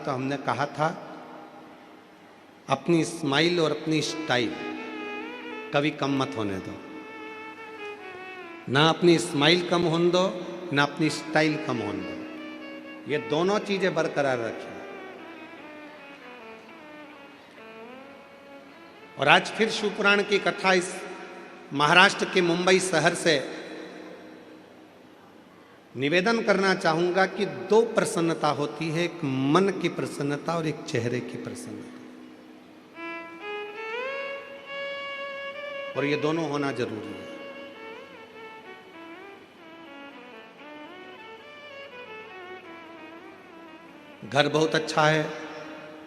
तो हमने कहा था अपनी स्माइल और अपनी स्टाइल कभी कम मत होने दो। ना अपनी स्माइल कम होने दो, ना अपनी स्टाइल कम होने दो। ये दोनों चीजें बरकरार रखिए। और आज फिर शिवपुराण की कथा इस महाराष्ट्र के मुंबई शहर से निवेदन करना चाहूंगा कि दो प्रसन्नता होती है, एक मन की प्रसन्नता और एक चेहरे की प्रसन्नता, और ये दोनों होना जरूरी है। घर बहुत अच्छा है,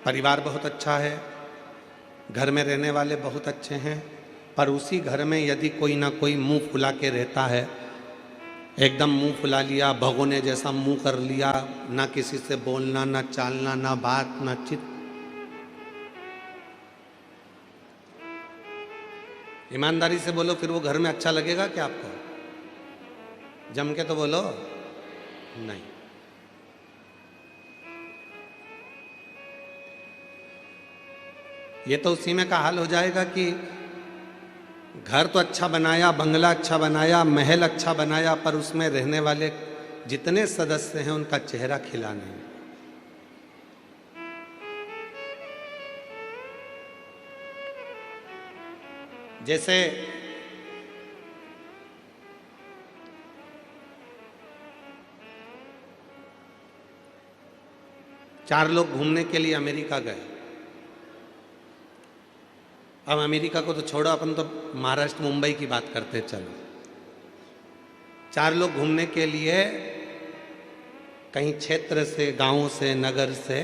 परिवार बहुत अच्छा है, घर में रहने वाले बहुत अच्छे हैं, पर उसी घर में यदि कोई ना कोई मुंह फुला के रहता है, एकदम मुंह फुला लिया, भगोने जैसा मुंह कर लिया, ना किसी से बोलना, ना चालना, ना बात, ना चित, ईमानदारी से बोलो, फिर वो घर में अच्छा लगेगा क्या आपको? जम के तो बोलो नहीं। ये तो उसी में का हाल हो जाएगा कि घर तो अच्छा बनाया, बंगला अच्छा बनाया, महल अच्छा बनाया, पर उसमें रहने वाले जितने सदस्य हैं उनका चेहरा खिला नहीं। जैसे चार लोग घूमने के लिए अमेरिका गए। अब अमेरिका को तो छोड़ो, अपन तो महाराष्ट्र मुंबई की बात करते चलो। चार लोग घूमने के लिए कहीं क्षेत्र से, गांव से, नगर से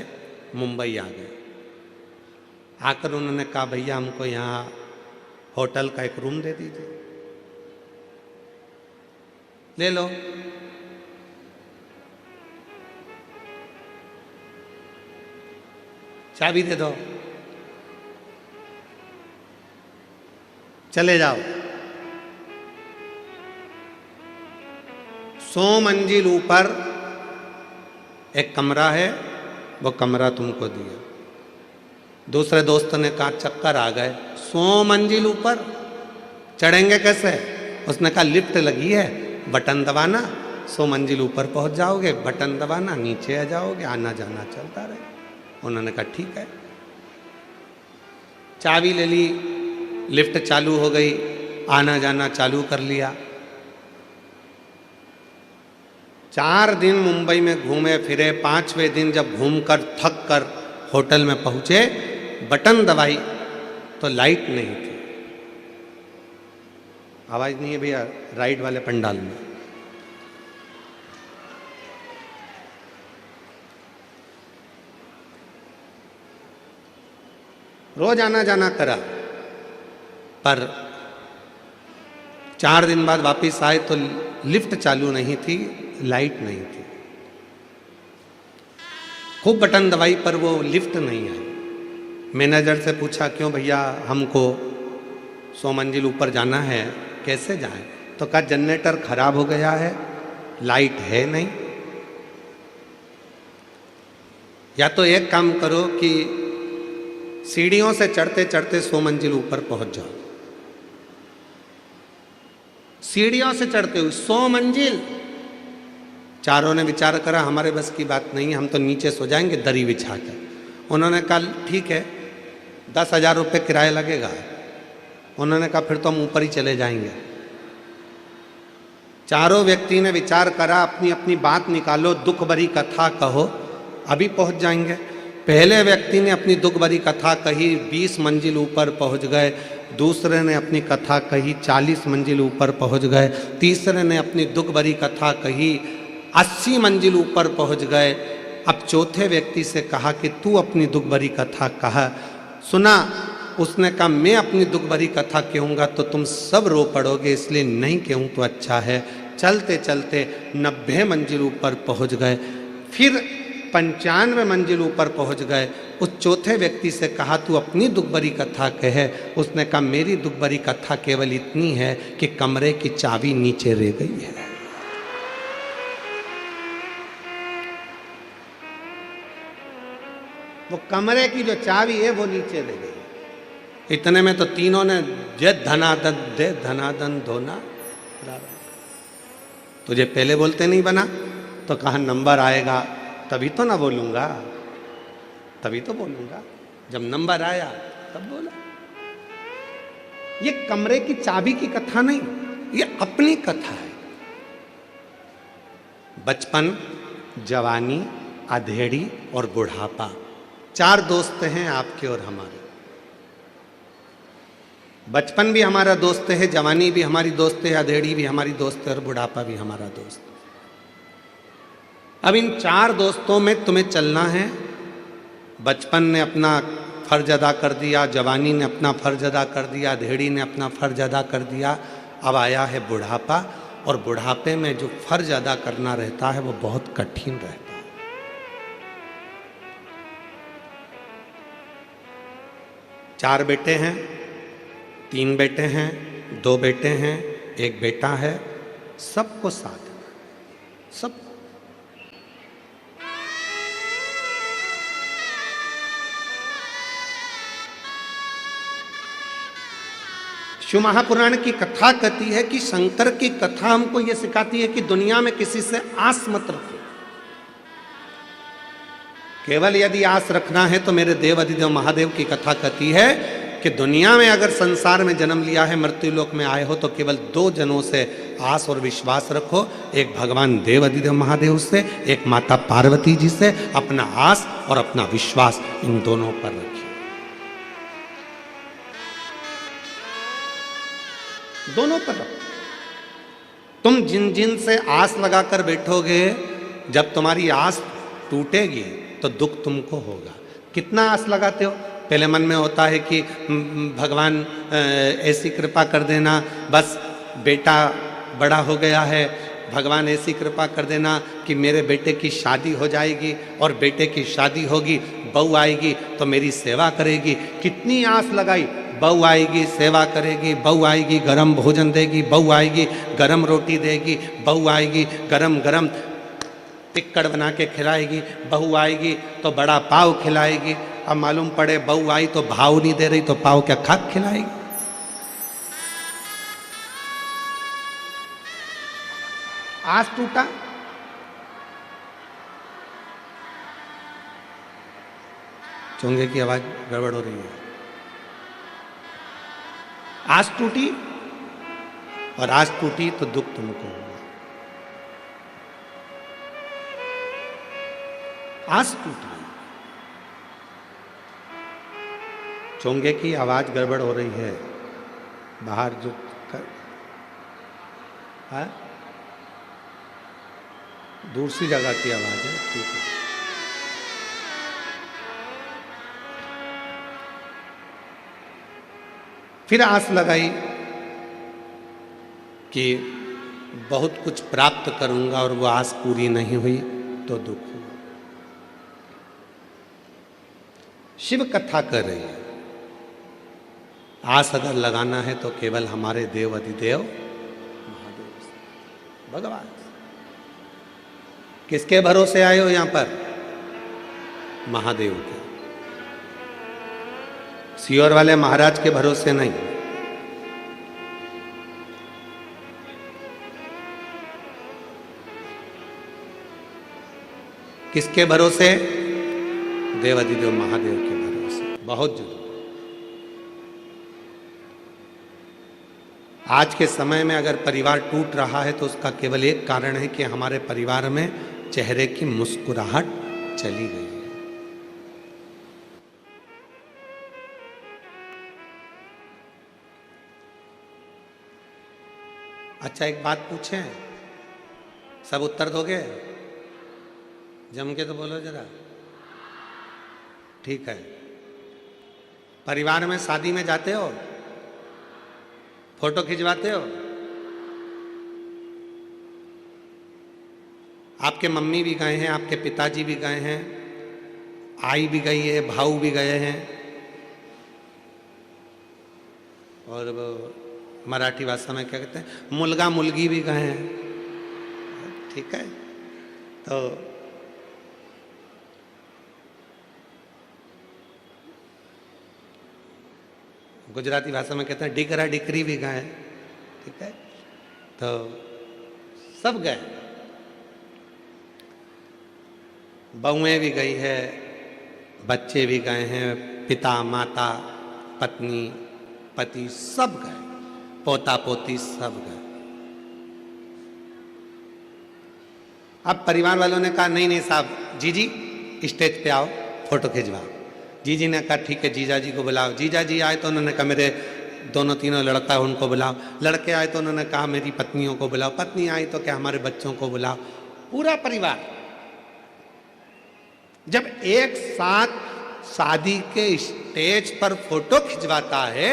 मुंबई आ गए। आकर उन्होंने कहा भैया हमको यहाँ होटल का एक रूम दे दीजिए। ले लो। चाबी दे दो, चले जाओ। 100 मंजिल ऊपर एक कमरा है, वो कमरा तुमको दिया। दूसरे दोस्त ने कहा चक्कर आ गए, 100 मंजिल ऊपर चढ़ेंगे कैसे? उसने कहा लिफ्ट लगी है, बटन दबाना, 100 मंजिल ऊपर पहुंच जाओगे, बटन दबाना, नीचे आ जाओगे, आना जाना चलता रहे। उन्होंने कहा ठीक है। चाबी ले ली, लिफ्ट चालू हो गई, आना जाना चालू कर लिया। 4 दिन मुंबई में घूमे फिरे। 5वें दिन जब घूमकर थक कर होटल में पहुंचे, बटन दबाई तो लाइट नहीं थी। आवाज नहीं है भैया राइट वाले पंडाल में। रोज आना जाना करा, पर 4 दिन बाद वापस आए तो लिफ्ट चालू नहीं थी, लाइट नहीं थी। खूब बटन दबाई पर वो लिफ्ट नहीं आई। मैनेजर से पूछा क्यों भैया, हमको 100 मंजिल ऊपर जाना है, कैसे जाएं? तो कहा जनरेटर खराब हो गया है, लाइट है नहीं। या तो एक काम करो कि सीढ़ियों से चढ़ते चढ़ते 100 मंजिल ऊपर पहुंच जाओ। सीढ़ियों से चढ़ते हुए 100 मंजिल। चारों ने विचार करा हमारे बस की बात नहीं है, हम तो नीचे सो जाएंगे दरी बिछा कर। उन्होंने कहा ठीक है, 10,000 रुपये किराया लगेगा। उन्होंने कहा फिर तो हम ऊपर ही चले जाएंगे। चारों व्यक्ति ने विचार करा, अपनी अपनी बात निकालो, दुख भरी कथा कहो, अभी पहुंच जाएंगे। पहले व्यक्ति ने अपनी दुख भरी कथा कही, 20 मंजिल ऊपर पहुंच गए। दूसरे ने अपनी कथा कही, 40 मंजिल ऊपर पहुंच गए। तीसरे ने अपनी दुख भरी कथा कही, 80 मंजिल ऊपर पहुंच गए। अब चौथे व्यक्ति से कहा कि तू अपनी दुख भरी कथा कहा। सुना, उसने कहा मैं अपनी दुख भरी कथा कहूँगा तो तुम सब रो पड़ोगे, इसलिए नहीं कहूँ तो अच्छा है। चलते चलते 90 मंजिल ऊपर पहुंच गए। फिर 95 मंजिल ऊपर पहुंच गए। उस चौथे व्यक्ति से कहा तू अपनी दुख भरी कथा कहे। उसने कहा मेरी दुख भरी कथा केवल इतनी है कि कमरे की चाबी नीचे रह गई है। वो कमरे की जो चाबी है वो नीचे ले गई। इतने में तो तीनों ने जय धनादन दे धनादन धोना। तुझे पहले बोलते नहीं बना तो कहाँ नंबर आएगा, तभी तो ना बोलूंगा, तभी तो बोलूंगा। जब नंबर आया तब बोला। ये कमरे की चाबी की कथा नहीं, ये अपनी कथा है। बचपन, जवानी, अधेड़ी और बुढ़ापा, 4 दोस्त हैं आपके और हमारे। बचपन भी हमारा दोस्त है, जवानी भी हमारी दोस्त है, अधेड़ी भी हमारी दोस्त है और बुढ़ापा भी हमारा दोस्त है। अब इन 4 दोस्तों में तुम्हें चलना है। बचपन ने अपना फर्ज अदा कर दिया, जवानी ने अपना फर्ज अदा कर दिया, अधेड़ी ने अपना फर्ज अदा कर दिया। अब आया है बुढ़ापा, और बुढ़ापे में जो फर्ज अदा करना रहता है वो बहुत कठिन रहता है। 4 बेटे हैं, 3 बेटे हैं, 2 बेटे हैं, 1 बेटा है, सबको साथ सब। शिव महापुराण की कथा कहती है कि शंकर की कथा हमको यह सिखाती है कि दुनिया में किसी से आस मत रखो। केवल यदि आस रखना है तो मेरे देव अधिदेव महादेव की कथा कहती है कि दुनिया में अगर संसार में जन्म लिया है, मृत्यु लोक में आए हो, तो केवल 2 जनों से आस और विश्वास रखो। एक भगवान देव अधिदेव महादेव से, एक माता पार्वती जी से। अपना आस और अपना विश्वास इन दोनों पर रखिए। दोनों पर रखो। तुम जिन जिन से आस लगाकर बैठोगे, जब तुम्हारी आस टूटेगी तो दुख तुमको होगा। कितना आस लगाते हो? पहले मन में होता है कि भगवान ऐसी कृपा कर देना, बस बेटा बड़ा हो गया है, भगवान ऐसी कृपा कर देना कि मेरे बेटे की शादी हो जाएगी, और बेटे की शादी होगी, बहू आएगी तो मेरी सेवा करेगी। कितनी आस लगाई, बहू आएगी सेवा करेगी, बहू आएगी गरम भोजन देगी, बहू आएगी गरम रोटी देगी, बहू आएगी गरम गरम टिक्कड़ बना के खिलाएगी, बहू आएगी तो बड़ा पाव खिलाएगी। अब मालूम पड़े बहू आई तो भाव नहीं दे रही, तो पाव क्या खाक खिलाएगी? आस टूटा, चोंगे की आवाज गड़बड़ हो रही है। आस टूटी, और आस टूटी तो दुख तुमको होगा। आस टूटी, चोंगे की आवाज गड़बड़ हो रही है। बाहर जो है दूसरी जगह की आवाज है, ठीक है। फिर आस लगाई कि बहुत कुछ प्राप्त करूंगा, और वो आस पूरी नहीं हुई तो दुख हुआ। शिव कथा कर रही है। आस अगर लगाना है तो केवल हमारे देव अधिदेव महादेव से, भगवान। किसके भरोसे आए हो यहां पर? महादेव के। सियोर वाले महाराज के भरोसे नहीं। किसके भरोसे? देव अधिदेव महादेव के भरोसे। बहुत जरूरी। आज के समय में अगर परिवार टूट रहा है तो उसका केवल एक कारण है कि हमारे परिवार में चेहरे की मुस्कुराहट चली गई है। अच्छा, एक बात पूछें, सब उत्तर दोगे? जम के तो बोलो जरा। ठीक है। परिवार में शादी में जाते हो, फोटो खिंचवाते हो? आपके मम्मी भी गए हैं, आपके पिताजी भी गए हैं, आई भी गई है, भाऊ भी गए हैं, और मराठी भाषा में क्या कहते हैं, मुलगा मुलगी भी गए हैं। ठीक है। तो गुजराती भाषा में कहते हैं डिकरा डिकरी भी गए, ठीक है। तो सब गए, बहुएं भी गई है, बच्चे भी गए हैं, पिता माता पत्नी पति सब गए, पोता पोती सब गए। अब परिवार वालों ने कहा नहीं नहीं साहब, जीजी स्टेज पे आओ, फोटो खिंचवाओ। जीजी ने कहा ठीक है, जीजा जी को बुलाओ। जीजा जी आए तो उन्होंने कहा मेरे दोनों तीनों लड़का है उनको बुलाओ। लड़के आए तो उन्होंने कहा मेरी पत्नियों को बुलाओ। पत्नी आई तो क्या हमारे बच्चों को बुलाओ। पूरा परिवार जब एक साथ शादी के स्टेज पर फोटो खिंचवाता है,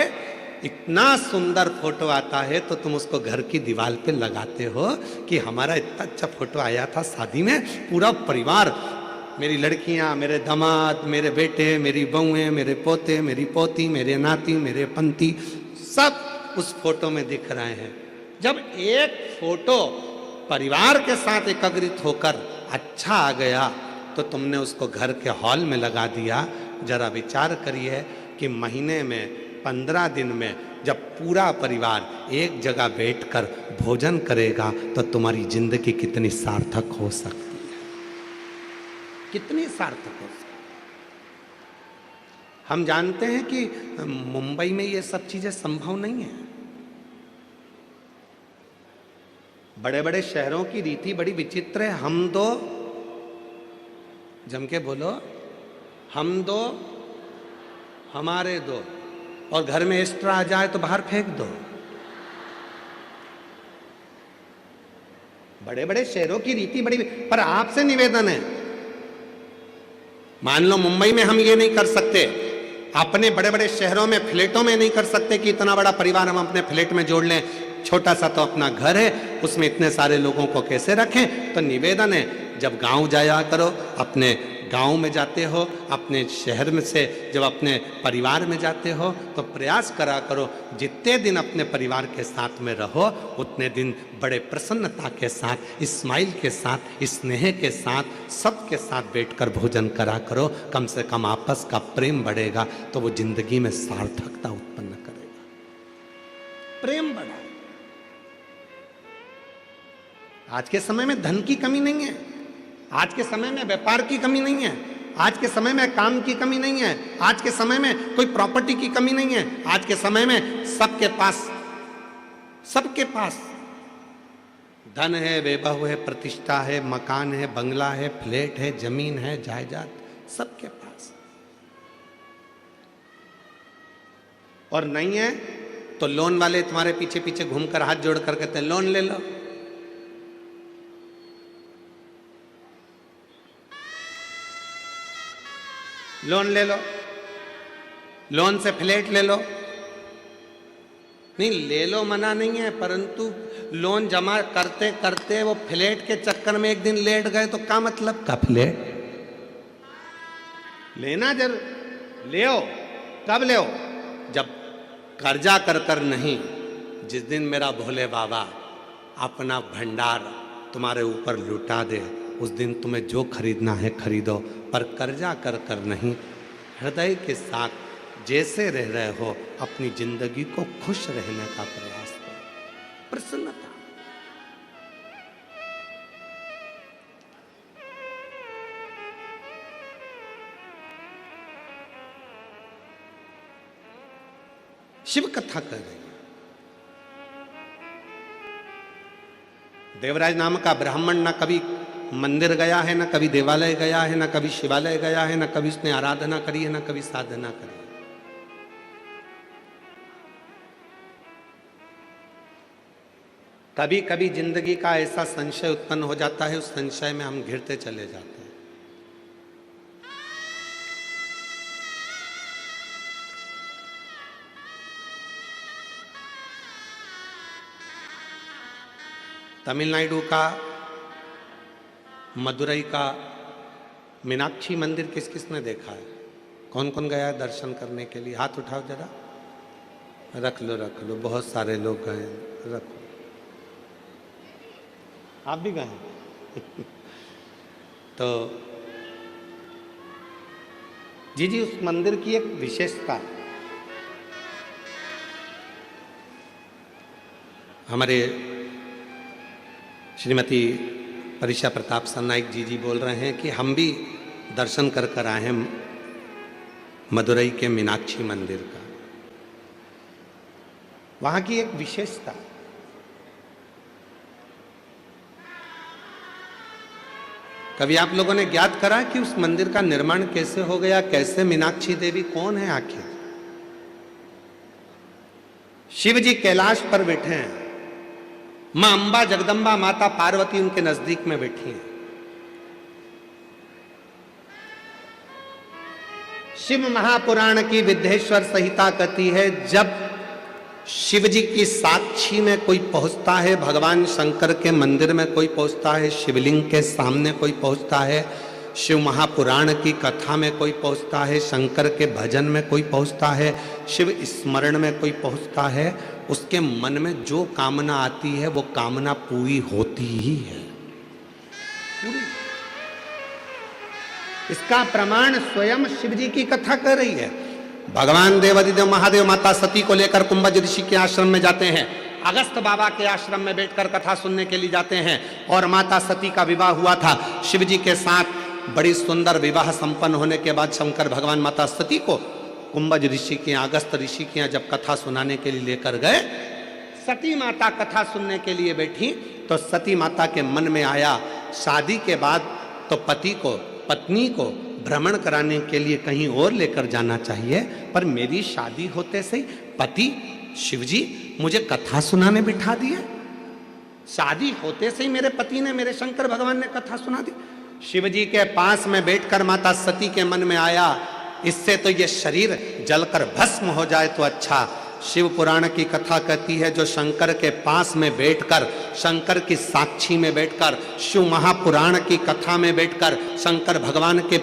इतना सुंदर फोटो आता है, तो तुम उसको घर की दीवार पे लगाते हो कि हमारा इतना अच्छा फोटो आया था शादी में। पूरा परिवार, मेरी लड़कियां, मेरे दामाद, मेरे बेटे, मेरी बहुएं, मेरे पोते, मेरी पोती, मेरे नाती, मेरे पंती, सब उस फोटो में दिख रहे हैं। जब एक फोटो परिवार के साथ एकत्रित होकर अच्छा आ गया तो तुमने उसको घर के हॉल में लगा दिया। जरा विचार करिए कि महीने में 15 दिन में जब पूरा परिवार एक जगह बैठकर भोजन करेगा तो तुम्हारी जिंदगी कितनी सार्थक हो सकती है, कितनी सार्थक हो सकती है। हम जानते हैं कि मुंबई में ये सब चीजें संभव नहीं है। बड़े बड़े शहरों की रीति बड़ी विचित्र है। हम दो, जम के बोलो, हम दो हमारे दो, और घर में एक्स्ट्रा आ जाए तो बाहर फेंक दो। बड़े बड़े शहरों की रीति बड़ी, पर आपसे निवेदन है, मान लो मुंबई में हम ये नहीं कर सकते, अपने बड़े बड़े शहरों में फ्लैटों में नहीं कर सकते कि इतना बड़ा परिवार हम अपने फ्लैट में जोड़ लें। छोटा सा तो अपना घर है, उसमें इतने सारे लोगों को कैसे रखें। तो निवेदन है, जब गांव जाया करो, अपने गांव में जाते हो, अपने शहर में से जब अपने परिवार में जाते हो तो प्रयास करा करो जितने दिन अपने परिवार के साथ में रहो उतने दिन बड़े प्रसन्नता के साथ, स्माइल के साथ, स्नेह के साथ, सबके साथ बैठकर भोजन करा करो। कम से कम आपस का प्रेम बढ़ेगा तो वो जिंदगी में सार्थकता उत्पन्न करेगा। प्रेम बढ़ा। आज के समय में धन की कमी नहीं है, आज के समय में व्यापार की कमी नहीं है, आज के समय में काम की कमी नहीं है, आज के समय में कोई प्रॉपर्टी की कमी नहीं है। आज के समय में सबके पास धन है, वैभव है, प्रतिष्ठा है, मकान है, बंगला है, फ्लैट है, जमीन है, जायदाद, सबके पास। और नहीं है तो लोन वाले तुम्हारे पीछे पीछे घूमकर हाथ जोड़कर कहते हैं लोन ले लो। लोन ले लो, लोन से फ्लैट ले लो। नहीं, ले लो मना नहीं है, परंतु लोन जमा करते करते वो फ्लैट के चक्कर में एक दिन लेट गए तो क्या मतलब का फ्लैट लेना। जरूर ले हो, कब ले हो, जब कर्जा कर कर नहीं, जिस दिन मेरा भोले बाबा अपना भंडार तुम्हारे ऊपर लुटा दे उस दिन तुम्हें जो खरीदना है खरीदो, पर कर्जा कर कर नहीं, हृदय के साथ जैसे रह रहे हो अपनी जिंदगी को खुश रहने का प्रयास करो। प्रसन्नता। शिव कथा कर रही है। देवराज नाम का ब्राह्मण न कभी मंदिर गया है, न कभी देवालय गया है, न कभी शिवालय गया है, न कभी उसने आराधना करी है, न कभी साधना करी है। कभी कभी जिंदगी का ऐसा संशय उत्पन्न हो जाता है, उस संशय में हम घिरते चले जाते हैं। तमिलनाडु का, मदुरई का मीनाक्षी मंदिर किस किस ने देखा है? कौन कौन गया है दर्शन करने के लिए? हाथ उठाओ जरा। रख लो रख लो, बहुत सारे लोग गए, रखो। आप भी गए? तो जी उस मंदिर की एक विशेषता, हमारे श्रीमती परिषा प्रताप सरनाइक जी बोल रहे हैं कि हम भी दर्शन कर आए हैं मदुरई के मीनाक्षी मंदिर का। वहां की एक विशेषता, कभी आप लोगों ने ज्ञात करा कि उस मंदिर का निर्माण कैसे हो गया, कैसे मीनाक्षी देवी कौन है आखिर? शिव जी कैलाश पर बैठे हैं, मां अंबा जगदंबा माता पार्वती उनके नजदीक में बैठी हैं। शिव महापुराण की विद्येश्वर संहिता कहती है, जब शिव जी की साक्षी में कोई पहुंचता है, भगवान शंकर के मंदिर में कोई पहुंचता है, शिवलिंग के सामने कोई पहुंचता है, शिव महापुराण की कथा में कोई पहुंचता है, शंकर के भजन में कोई पहुंचता है, शिव स्मरण में कोई पहुंचता है, उसके मन में जो कामना आती है वो कामना पूरी होती ही है, पूरी। इसका प्रमाण स्वयं शिव जी की कथा कर रही है। भगवान देवादिदेव महादेव माता सती को लेकर कुंभज ऋषि के आश्रम में जाते हैं, अगस्त बाबा के आश्रम में बैठकर कथा सुनने के लिए जाते हैं। और माता सती का विवाह हुआ था शिव जी के साथ। बड़ी सुंदर विवाह संपन्न होने के बाद शंकर भगवान माता सती को कुंभज ऋषि के यहाँ, अगस्त ऋषि के यहाँ जब कथा सुनाने के लिए लेकर गए, सती माता कथा सुनने के लिए बैठी तो सती माता के मन में आया, शादी के बाद तो पति को, पत्नी को भ्रमण कराने के लिए कहीं और लेकर जाना चाहिए, पर मेरी शादी होते से पति शिवजी मुझे कथा सुनाने बिठा दिए। शादी होते से ही मेरे पति ने, मेरे शंकर भगवान ने कथा सुना दी। शिवजी के पास में बैठकर माता सती के मन में आया, इससे तो ये शरीर जलकर भस्म हो जाए तो अच्छा। शिव पुराण की कथा कहती है, जो शंकर के पास में बैठकर, शंकर की साक्षी में बैठकर, शिव महापुराण की कथा में बैठकर, शंकर भगवान के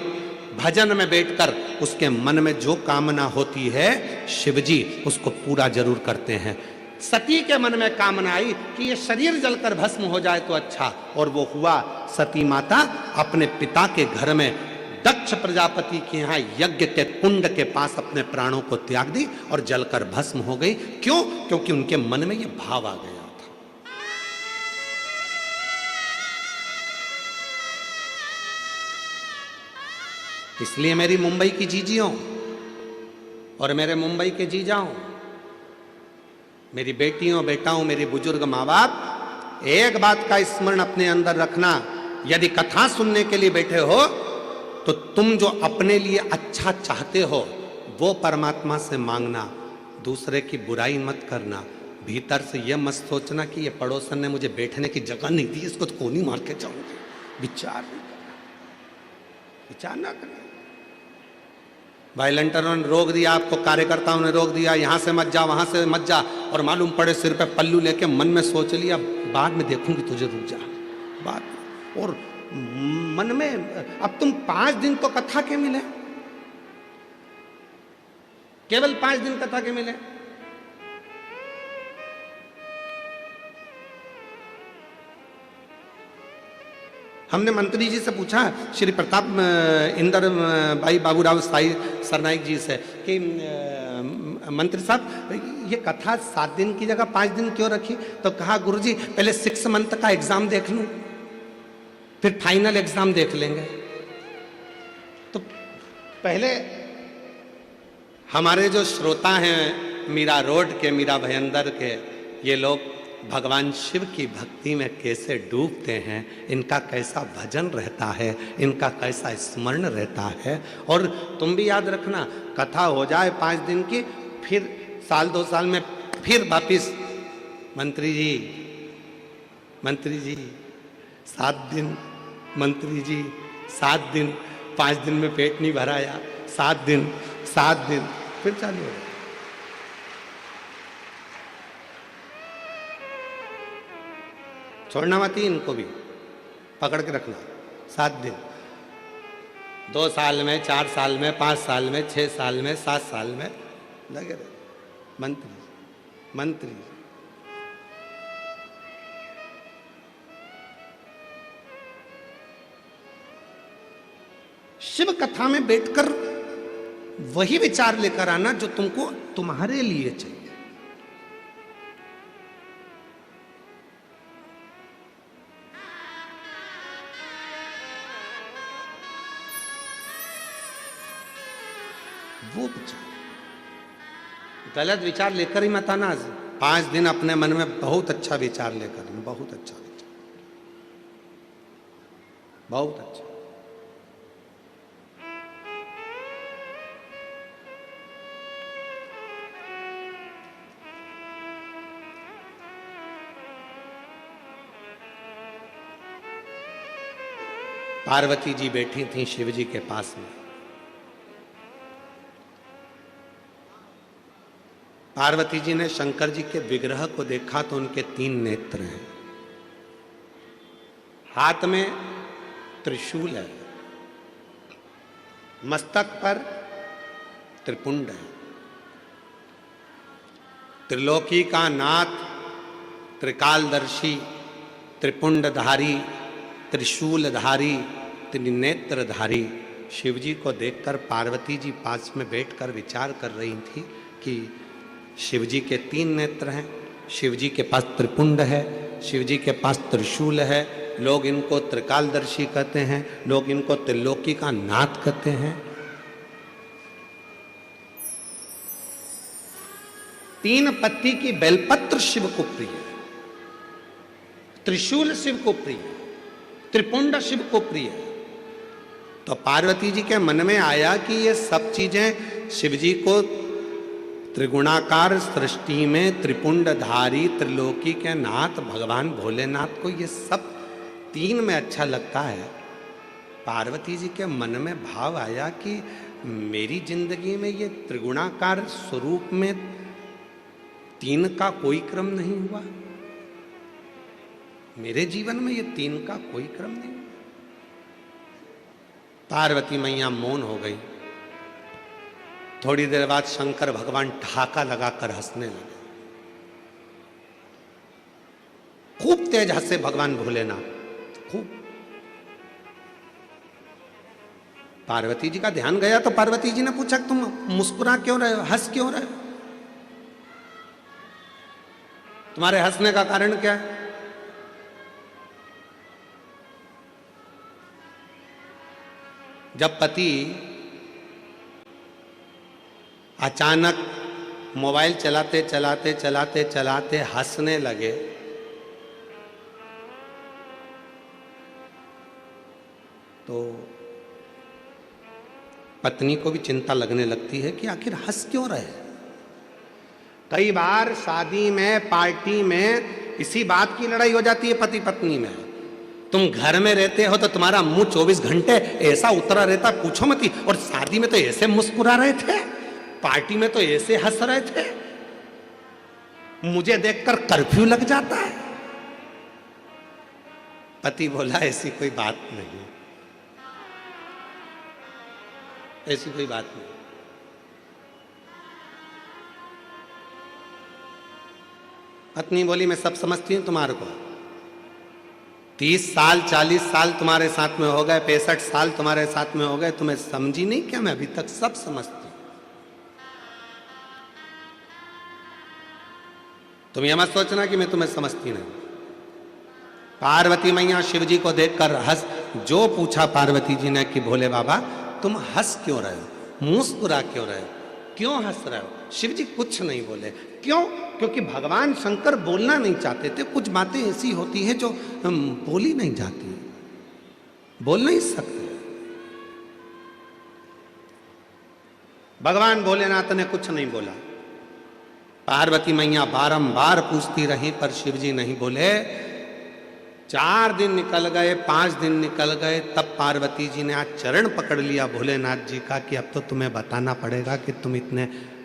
भजन में बैठकर उसके मन में जो कामना होती है शिवजी उसको पूरा जरूर करते हैं। सती के मन में कामना आई कि ये शरीर जलकर भस्म हो जाए तो अच्छा, और वो हुआ। सती माता अपने पिता के घर में दक्ष प्रजापति के यहाँ यज्ञ के कुंड के पास अपने प्राणों को त्याग दी और जलकर भस्म हो गई। क्यों? क्योंकि उनके मन में ये भाव आ गया था। इसलिए मेरी मुंबई की जीजियों और मेरे मुंबई के जीजाओं, मेरी बेटियों बेटाओं, मेरी बुजुर्ग माँ बाप, एक बात का स्मरण अपने अंदर रखना, यदि कथा सुनने के लिए बैठे हो तो तुम जो अपने लिए अच्छा चाहते हो वो परमात्मा से मांगना, दूसरे की बुराई मत करना। भीतर से यह मत सोचना कि ये पड़ोसन ने मुझे बैठने की जगह नहीं दी, इसको तो कोनी मार के जाऊंगी। विचार नहीं करना, विचार ना करना। वायलेंटरों ने रोक दिया, आपको कार्यकर्ताओं ने रोक दिया, यहां से मत जा, वहां से मत जा, और मालूम पड़े सिर पे पल्लू लेके मन में सोच लिया बाद में देखूंगी तुझे, रुक जा बाद में। और मन में अब तुम 5 दिन तो कथा के मिले, केवल 5 दिन कथा के मिले। हमने मंत्री जी से पूछा, श्री प्रताप इंदर भाई बाबूराव साई सरनाइक जी से, कि मंत्री साहब ये कथा 7 दिन की जगह 5 दिन क्यों रखी? तो कहा गुरुजी पहले 6 मंथ का एग्जाम देख लूं, फिर फाइनल एग्जाम देख लेंगे। तो पहले हमारे जो श्रोता हैं मीरा रोड के, मीरा भयंदर के, ये लोग भगवान शिव की भक्ति में कैसे डूबते हैं, इनका कैसा भजन रहता है, इनका कैसा स्मरण रहता है। और तुम भी याद रखना, कथा हो जाए 5 दिन की, फिर साल 2 साल में फिर वापिस, मंत्री जी 7 दिन, मंत्री जी 7 दिन, 5 दिन में पेट नहीं भराया, 7 दिन, फिर चालू हो गया। छोड़ना मत ही, इनको भी पकड़ के रखना। 7 दिन, 2 साल में, 4 साल में, 5 साल में, 6 साल में, 7 साल में लगे रहे। मंत्री शिव कथा में बैठकर वही विचार लेकर आना जो तुमको तुम्हारे लिए चाहिए। वो विचार, गलत विचार लेकर ही मत आना। 5 दिन अपने मन में बहुत अच्छा विचार लेकर, बहुत अच्छा विचार, बहुत अच्छा। पार्वती जी बैठी थी शिव जी के पास में। पार्वती जी ने शंकर जी के विग्रह को देखा तो उनके 3 नेत्र हैं, हाथ में त्रिशूल है, मस्तक पर त्रिपुंड है, त्रिलोकी का नाथ, त्रिकालदर्शी, त्रिपुंडधारी, त्रिशूलधारी, त्रिनेत्रधारी शिव जी को देखकर पार्वती जी पास में बैठकर विचार कर रही थी कि शिव जी के 3 नेत्र हैं, शिव जी के पास त्रिपुंड है, शिव जी के पास त्रिशूल है, लोग इनको त्रिकालदर्शी कहते हैं, लोग इनको त्रिलोकी का नाथ कहते हैं। 3 पत्ती की बेलपत्र शिव को प्रिय है, त्रिशूल शिव को प्रिय है, त्रिपुंड शिव को प्रिय है। तो पार्वती जी के मन में आया कि ये सब चीजें शिव जी को त्रिगुणाकार सृष्टि में त्रिपुंडधारी त्रिलोकी के नाथ भगवान भोलेनाथ को ये सब 3 में अच्छा लगता है। पार्वती जी के मन में भाव आया कि मेरी जिंदगी में ये त्रिगुणाकार स्वरूप में 3 का कोई क्रम नहीं हुआ, मेरे जीवन में ये 3 का कोई क्रम नहीं। पार्वती मैया मौन हो गई। थोड़ी देर बाद शंकर भगवान ठहाका लगाकर हंसने लगे, खूब तेज हंसे भगवान भोलेनाथ, खूब। पार्वती जी का ध्यान गया तो पार्वती जी ने पूछा तुम मुस्कुरा क्यों रहे हो, हंस क्यों रहे हो, तुम्हारे हंसने का कारण क्या है? जब पति अचानक मोबाइल चलाते चलाते चलाते चलाते हंसने लगे तो पत्नी को भी चिंता लगने लगती है कि आखिर हंस क्यों रहे। कई बार शादी में, पार्टी में इसी बात की लड़ाई हो जाती है पति पत्नी में। तुम घर में रहते हो तो तुम्हारा मुंह 24 घंटे ऐसा उतरा रहता पूछो मत ही, और शादी में तो ऐसे मुस्कुरा रहे थे, पार्टी में तो ऐसे हंस रहे थे, मुझे देखकर कर्फ्यू लग जाता है। पति बोला ऐसी कोई बात नहीं, ऐसी कोई बात नहीं। पत्नी बोली मैं सब समझती हूं तुम्हारे को, 30 साल 40 साल तुम्हारे साथ में हो गए, 65 साल तुम्हारे साथ में हो गए, तुम्हें समझी नहीं क्या? मैं अभी तक सब समझती हूं। तुम यह मत सोचना कि मैं तुम्हें समझती नहीं। पार्वती मैया शिव जी को देखकर हंस, जो पूछा पार्वती जी ने कि भोले बाबा तुम हंस क्यों रहे हो, मुस्कुरा क्यों रहे हो, क्यों हंस रहे हो? शिव जी कुछ नहीं बोले। क्यों? क्योंकि भगवान शंकर बोलना नहीं चाहते थे। कुछ बातें ऐसी होती हैं जो बोली नहीं जाती, बोल नहीं सकते। भगवान भोलेनाथ ने कुछ नहीं बोला। पार्वती मैया बारंबार पूछती रही पर शिव जी नहीं बोले। 4 दिन निकल गए, 5 दिन निकल गए, तब पार्वती जी ने आज चरण पकड़ लिया भोलेनाथ जी का कि अब तो तुम्हें बताना पड़ेगा कि तुम इतने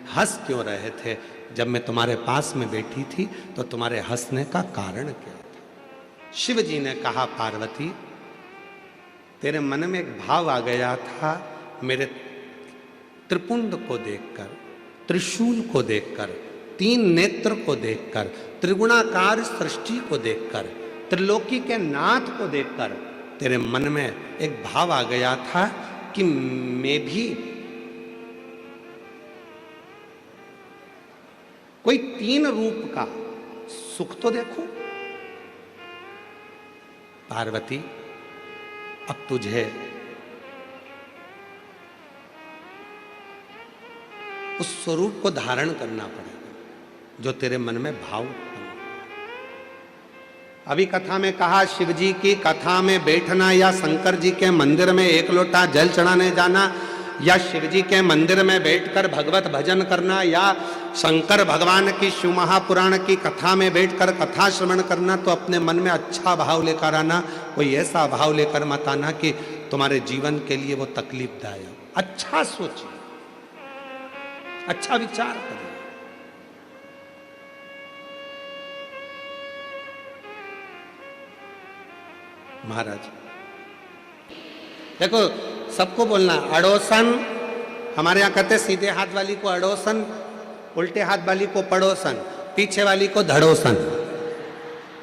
हंस क्यों रहे थे। जब मैं तुम्हारे पास में बैठी थी तो तुम्हारे हंसने का कारण क्या था? शिव जी ने कहा पार्वती तेरे मन में एक भाव आ गया था मेरे त्रिपुंड को देखकर, त्रिशूल को देखकर, 3 नेत्र को देखकर, त्रिगुणाकार सृष्टि को देखकर, त्रिलोकी के नाथ को देखकर तेरे मन में एक भाव आ गया था कि मैं भी कोई 3 रूप का सुख तो देखूं। पार्वती अब तुझे उस स्वरूप को धारण करना पड़ेगा जो तेरे मन में भाव। अभी कथा में कहा शिव जी की कथा में बैठना या शंकर जी के मंदिर में एक लोटा जल चढ़ाने जाना या शिव जी के मंदिर में बैठकर भगवत भजन करना या शंकर भगवान की शिव महापुराण की कथा में बैठकर कथा श्रवण करना, तो अपने मन में अच्छा भाव लेकर आना। कोई ऐसा भाव लेकर मत आना कि तुम्हारे जीवन के लिए वो तकलीफदायक। अच्छा सोचिए, अच्छा विचार करिए। महाराज देखो, सबको बोलना अड़ोसन। हमारे यहाँ कहते सीधे हाथ वाली को अड़ोसन, उल्टे हाथ वाली को पड़ोसन, पीछे वाली को धड़ोसन।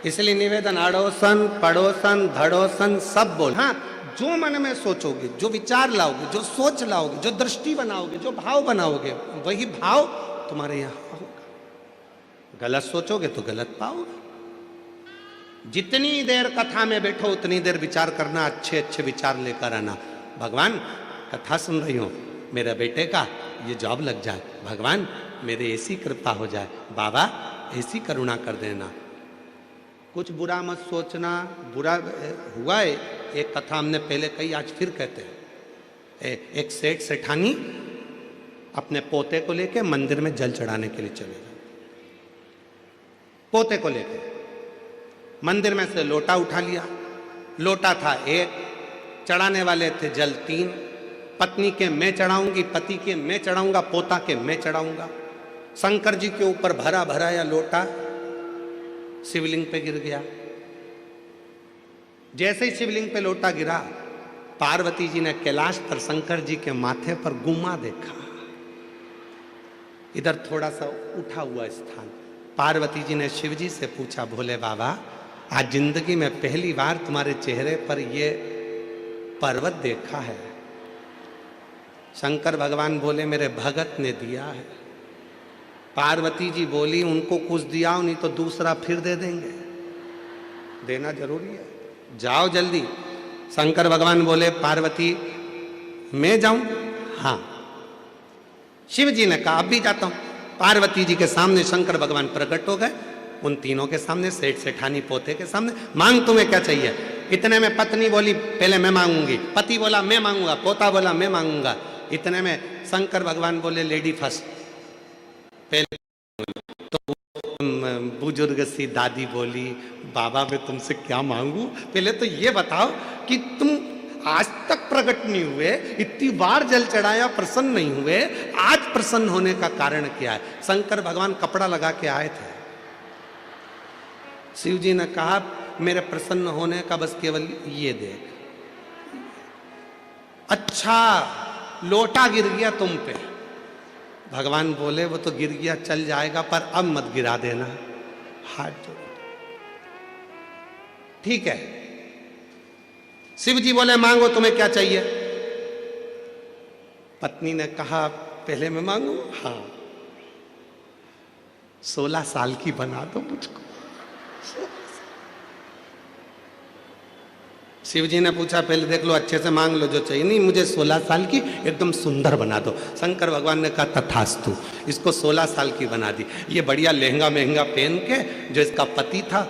इसलिए निवेदन अड़ोसन, पड़ोसन, धड़ोसन सब बोल। हाँ, जो मन में सोचोगे, जो विचार लाओगे, जो सोच लाओगे, जो दृष्टि बनाओगे, जो भाव बनाओगे, वही भाव तुम्हारे यहाँ होगा। गलत सोचोगे तो गलत पाओगे। जितनी देर कथा में बैठो उतनी देर विचार करना, अच्छे अच्छे विचार लेकर आना। भगवान कथा सुन रही हूं, मेरे बेटे का ये जॉब लग जाए, भगवान मेरे ऐसी कृपा हो जाए, बाबा ऐसी करुणा कर देना। कुछ बुरा मत सोचना। बुरा हुआ है, एक कथा हमने पहले कही, आज फिर कहते हैं। एक सेठ सेठानी अपने पोते को लेके मंदिर में जल चढ़ाने के लिए चले गए। पोते को लेके मंदिर में से लोटा उठा लिया। लोटा था एक, चढ़ाने वाले थे जल तीन। पत्नी के मैं चढ़ाऊंगी, पति के मैं चढ़ाऊंगा, पोता के मैं चढ़ाऊंगा। शंकर जी के ऊपर भरा भरा या लोटा शिवलिंग पे गिर गया। जैसे ही शिवलिंग पे लोटा गिरा, पार्वती जी ने कैलाश पर शंकर जी के माथे पर गुम्मा देखा। इधर थोड़ा सा उठा हुआ स्थान। पार्वती जी ने शिव जी से पूछा, भोले बाबा आज जिंदगी में पहली बार तुम्हारे चेहरे पर ये पर्वत देखा है। शंकर भगवान बोले, मेरे भगत ने दिया है। पार्वती जी बोली, उनको कुछ दिया नहीं तो दूसरा फिर दे देंगे, देना जरूरी है, जाओ जल्दी। शंकर भगवान बोले, पार्वती मैं जाऊं? हाँ। शिव जी ने कहा, अब भी जाता हूं। पार्वती जी के सामने शंकर भगवान प्रकट हो गए। उन तीनों के सामने, सेठ सेठानी पोते के सामने। मांग तुम्हें क्या चाहिए? इतने में पत्नी बोली, पहले मैं मांगूंगी। पति बोला मैं मांगूंगा। पोता बोला मैं मांगूंगा। इतने में शंकर भगवान बोले, लेडी फर्स्ट। पहले तो बुजुर्ग सी दादी बोली, बाबा मैं तुमसे क्या मांगू? पहले तो ये बताओ कि तुम आज तक प्रकट नहीं हुए, इतनी बार जल चढ़ाया, प्रसन्न नहीं हुए, आज प्रसन्न होने का कारण क्या है? शंकर भगवान कपड़ा लगा के आए थे। शिव जी ने कहा, मेरे प्रसन्न होने का बस केवल ये देख। अच्छा, लोटा गिर गया तुम पे। भगवान बोले, वो तो गिर गया, चल जाएगा, पर अब मत गिरा देना। हाथ जोड़ो। ठीक है। शिव जी बोले, मांगो, तुम्हें क्या चाहिए? पत्नी ने कहा, पहले मैं मांगू? हाँ। 16 साल की बना दो मुझको। शिव जी ने पूछा, पहले देख लो, अच्छे से मांग लो जो चाहिए। नहीं, मुझे 16 साल की एकदम सुंदर बना दो। शंकर भगवान ने कहा, तथास्तु। इसको 16 साल की बना दी। ये बढ़िया लहंगा महंगा पहन के, जो इसका पति था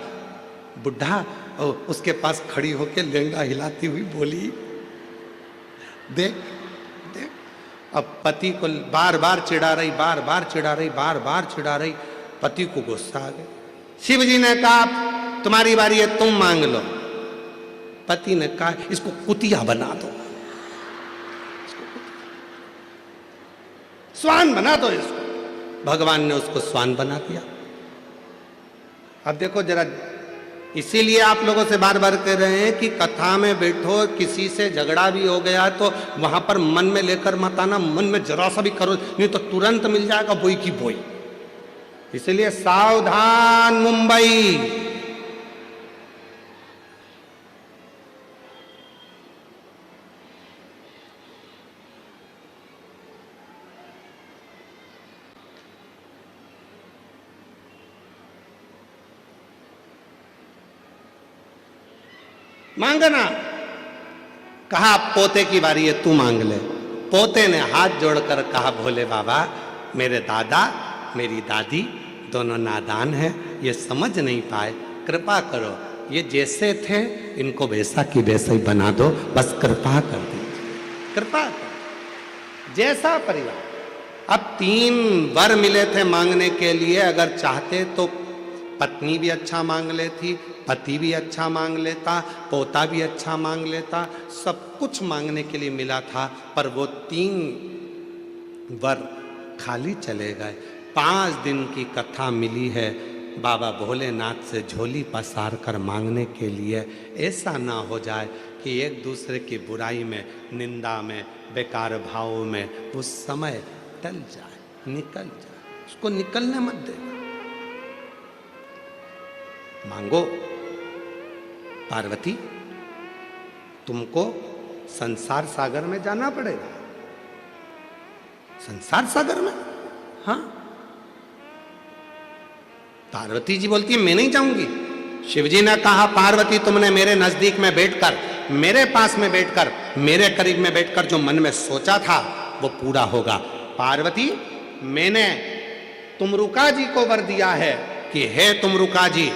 बुढ़ा, उसके पास खड़ी होके लहंगा हिलाती हुई बोली, देख देख। अब पति को बार बार चिढ़ा रही, बार बार चिढ़ा रही, बार बार चिढ़ा रही। पति को गुस्सा आ गया। शिव जी ने कहा, तुम्हारी बारी है, तुम मांग लो। पति ने कहा, इसको कुतिया बना दो, स्वान बना दो इसको। भगवान ने उसको स्वान बना दिया। अब देखो जरा, इसीलिए आप लोगों से बार बार कह रहे हैं कि कथा में बैठो, किसी से झगड़ा भी हो गया तो वहां पर मन में लेकर मत आना। मन में जरा सा भी करो, नहीं तो तुरंत मिल जाएगा बोई की बोई। इसलिए सावधान मुंबई। मांगना। कहा, पोते की बारी है, तू मांग ले। पोते ने हाथ जोड़कर कहा, भोले बाबा मेरे दादा मेरी दादी दोनों नादान हैं, ये समझ नहीं पाए, कृपा करो, ये जैसे थे इनको वैसा की वैसा ही बना दो, बस कृपा कर दीजिए, कृपा कर। जैसा परिवार, अब 3 वर मिले थे मांगने के लिए, अगर चाहते तो पत्नी भी अच्छा मांग लेती, पति भी अच्छा मांग लेता, पोता भी अच्छा मांग लेता, सब कुछ मांगने के लिए मिला था, पर वो 3 वर खाली चले गए। 5 दिन की कथा मिली है बाबा भोलेनाथ से झोली पसार कर मांगने के लिए। ऐसा ना हो जाए कि एक दूसरे की बुराई में, निंदा में, बेकार भावों में वो समय टल जाए, निकल जाए, उसको निकलने मत देना। मांगो, पार्वती तुमको संसार सागर में जाना पड़ेगा, संसार सागर में। हाँ, पार्वती जी बोलती है मैं नहीं जाऊंगी। शिवजी ने कहा पार्वती तुमने मेरे नजदीक में बैठकर, मेरे पास में बैठकर, मेरे करीब में बैठकर जो मन में सोचा था वो पूरा होगा। पार्वती मैंने तुमरुका जी को वर दिया है कि हे तुमरुका जी,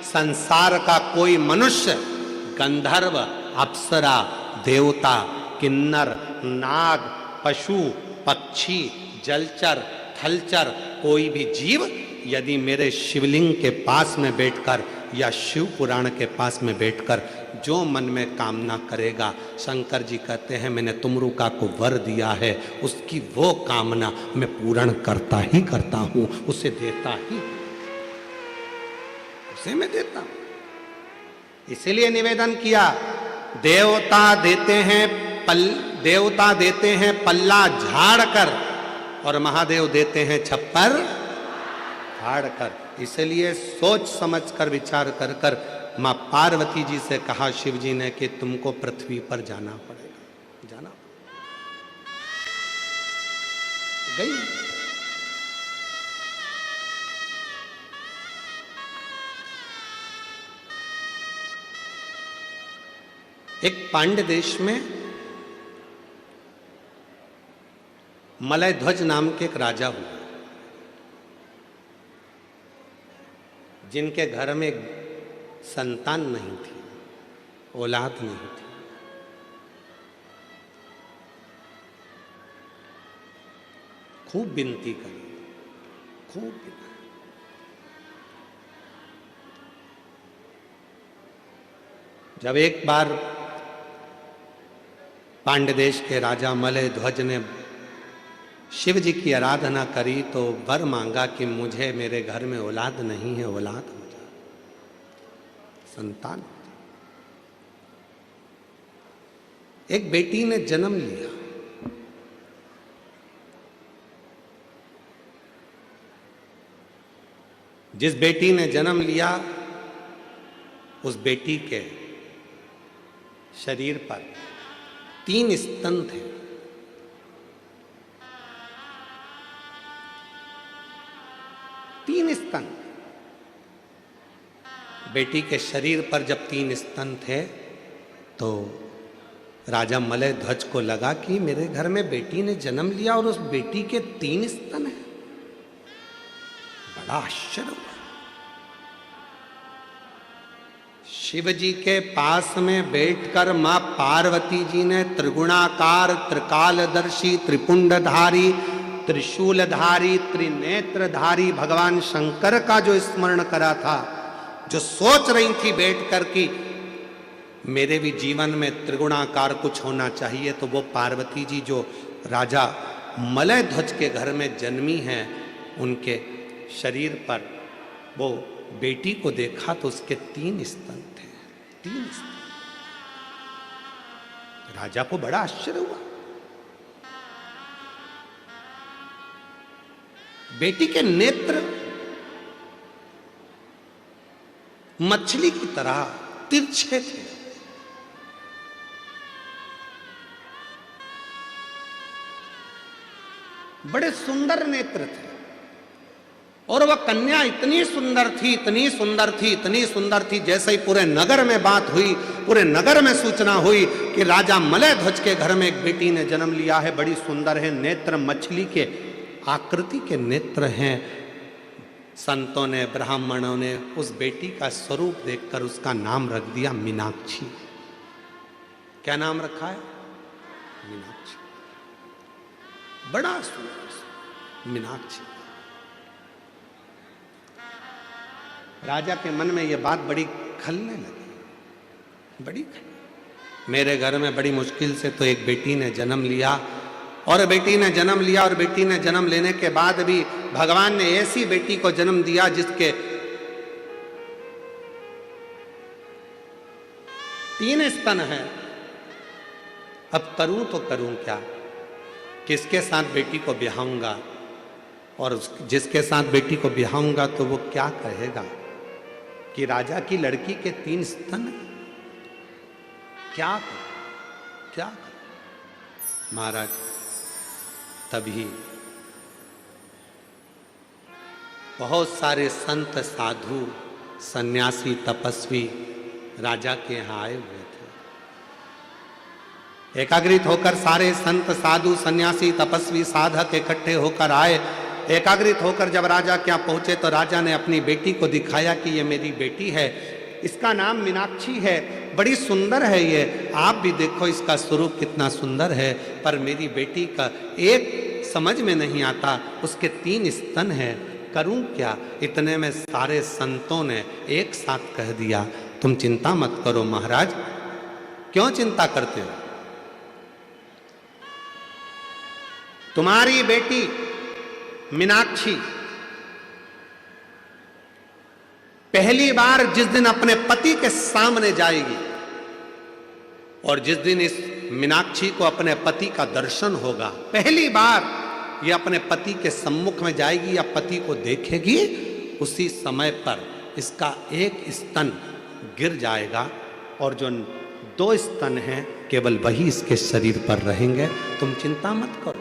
संसार का कोई मनुष्य, गंधर्व, अप्सरा, देवता, किन्नर, नाग, पशु, पक्षी, जलचर, थलचर, कोई भी जीव यदि मेरे शिवलिंग के पास में बैठकर या शिव पुराण के पास में बैठकर जो मन में कामना करेगा, शंकर जी कहते हैं मैंने तुमरुका को वर दिया है, उसकी वो कामना मैं पूर्ण करता ही करता हूं, उसे देता ही, उसे मैं देता हूं। इसीलिए निवेदन किया, देवता देते हैं पल्ला झाड़ कर और महादेव देते हैं छप्पर फाड़ कर। इसलिए सोच समझ कर, विचार कर कर मां पार्वती जी से कहा शिव जी ने कि तुमको पृथ्वी पर जाना पड़ेगा, जाना। गई। एक पांड्य देश में मलय ध्वज नाम के एक राजा हुआ, जिनके घर में संतान नहीं थी, औलाद नहीं थी। खूब विनती करी, खूब विनती। जब एक बार पांड्य देश के राजा मलय ध्वज ने शिव जी की आराधना करी तो वर मांगा कि मुझे, मेरे घर में औलाद नहीं है, औलाद हो जाए, संतान। एक बेटी ने जन्म लिया, जिस बेटी ने जन्म लिया उस बेटी के शरीर पर 3 स्तन थे। स्तन, बेटी के शरीर पर जब 3 स्तन थे तो राजा मलय ध्वज को लगा कि मेरे घर में बेटी ने जन्म लिया और उस बेटी के 3 स्तन हैं। बड़ा आश्चर्य हुआ। शिव जी के पास में बैठकर मां पार्वती जी ने त्रिगुणाकार, त्रिकालदर्शी, त्रिपुंडधारी, त्रिशूलधारी, त्रिनेत्रधारी भगवान शंकर का जो स्मरण करा था, जो सोच रही थी बैठकर कि मेरे भी जीवन में त्रिगुणाकार कुछ होना चाहिए, तो वो पार्वती जी जो राजा मलय ध्वज के घर में जन्मी हैं, उनके शरीर पर वो बेटी को देखा तो उसके 3 स्तन थे, 3 स्तन। राजा को बड़ा आश्चर्य हुआ। बेटी के नेत्र मछली की तरह तिरछे थे। बड़े सुंदर नेत्र थे और वह कन्या इतनी सुंदर थी, इतनी सुंदर थी, इतनी सुंदर थी, जैसे ही पूरे नगर में बात हुई, पूरे नगर में सूचना हुई कि राजा मलय ध्वज के घर में एक बेटी ने जन्म लिया है, बड़ी सुंदर है, नेत्र मछली के आकृति के नेत्र हैं। संतों ने, ब्राह्मणों ने उस बेटी का स्वरूप देखकर उसका नाम रख दिया मीनाक्षी। क्या नाम रखा है? मीनाक्षी। बड़ा सुंदर मीनाक्षी। राजा के मन में यह बात बड़ी खलने लगी, बड़ी खल। मेरे घर में बड़ी मुश्किल से तो एक बेटी ने जन्म लिया, और बेटी ने जन्म लिया, और बेटी ने जन्म लेने के बाद भी भगवान ने ऐसी बेटी को जन्म दिया जिसके 3 स्तन हैं। अब करूं तो करूं क्या? किसके साथ बेटी को ब्याहूंगा? और जिसके साथ बेटी को ब्याहूंगा तो वो क्या कहेगा कि राजा की लड़की के 3 स्तन? क्या क्या? महाराज, तभी बहुत सारे संत, साधु, सन्यासी, तपस्वी राजा के यहाँ आए हुए थे। एकाग्रित होकर सारे संत, साधु, सन्यासी, तपस्वी, साधक इकट्ठे होकर आए। एकाग्रित होकर जब राजा के यहाँ पहुंचे तो राजा ने अपनी बेटी को दिखाया कि ये मेरी बेटी है, इसका नाम मीनाक्षी है, बड़ी सुंदर है ये, आप भी देखो इसका स्वरूप कितना सुंदर है, पर मेरी बेटी का एक समझ में नहीं आता, उसके 3 स्तन हैं, करूं क्या? इतने में सारे संतों ने एक साथ कह दिया, तुम चिंता मत करो महाराज। क्यों चिंता करते हो? तुम्हारी बेटी मीनाक्षी पहली बार जिस दिन अपने पति के सामने जाएगी, और जिस दिन इस मीनाक्षी को अपने पति का दर्शन होगा, पहली बार ये अपने पति के सम्मुख में जाएगी या पति को देखेगी, उसी समय पर इसका एक स्तन गिर जाएगा, और जो 2 स्तन हैं केवल वही इसके शरीर पर रहेंगे। तुम चिंता मत करो,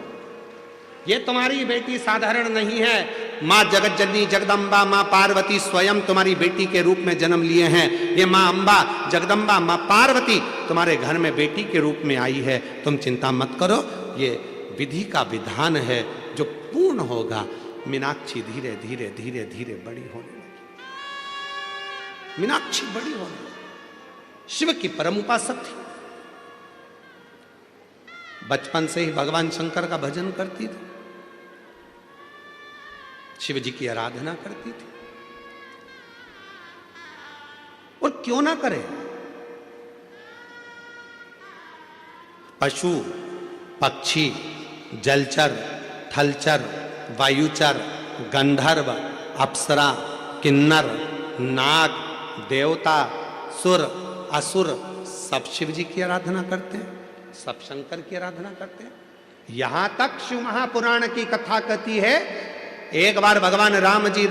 ये तुम्हारी बेटी साधारण नहीं है। माँ जगत जननी जगदम्बा, माँ पार्वती स्वयं तुम्हारी बेटी के रूप में जन्म लिए हैं। ये माँ अम्बा, जगदम्बा, माँ पार्वती तुम्हारे घर में बेटी के रूप में आई है। तुम चिंता मत करो, ये विधि का विधान है जो पूर्ण होगा। मीनाक्षी धीरे धीरे धीरे धीरे बड़ी होने लगी। मीनाक्षी बड़ी होने लगी। शिव की परम उपासक थी, बचपन से ही भगवान शंकर का भजन करती थी, शिव जी की आराधना करती थी। और क्यों ना करे? पशु, पक्षी, जलचर, थलचर, वायुचर, गंधर्व, अप्सरा, किन्नर, नाग, देवता, सुर, असुर सब शिव जी की आराधना करते हैं, सब शंकर की आराधना करते हैं। यहां तक शिव महापुराण की कथा कहती है, एक बार भगवान राम जी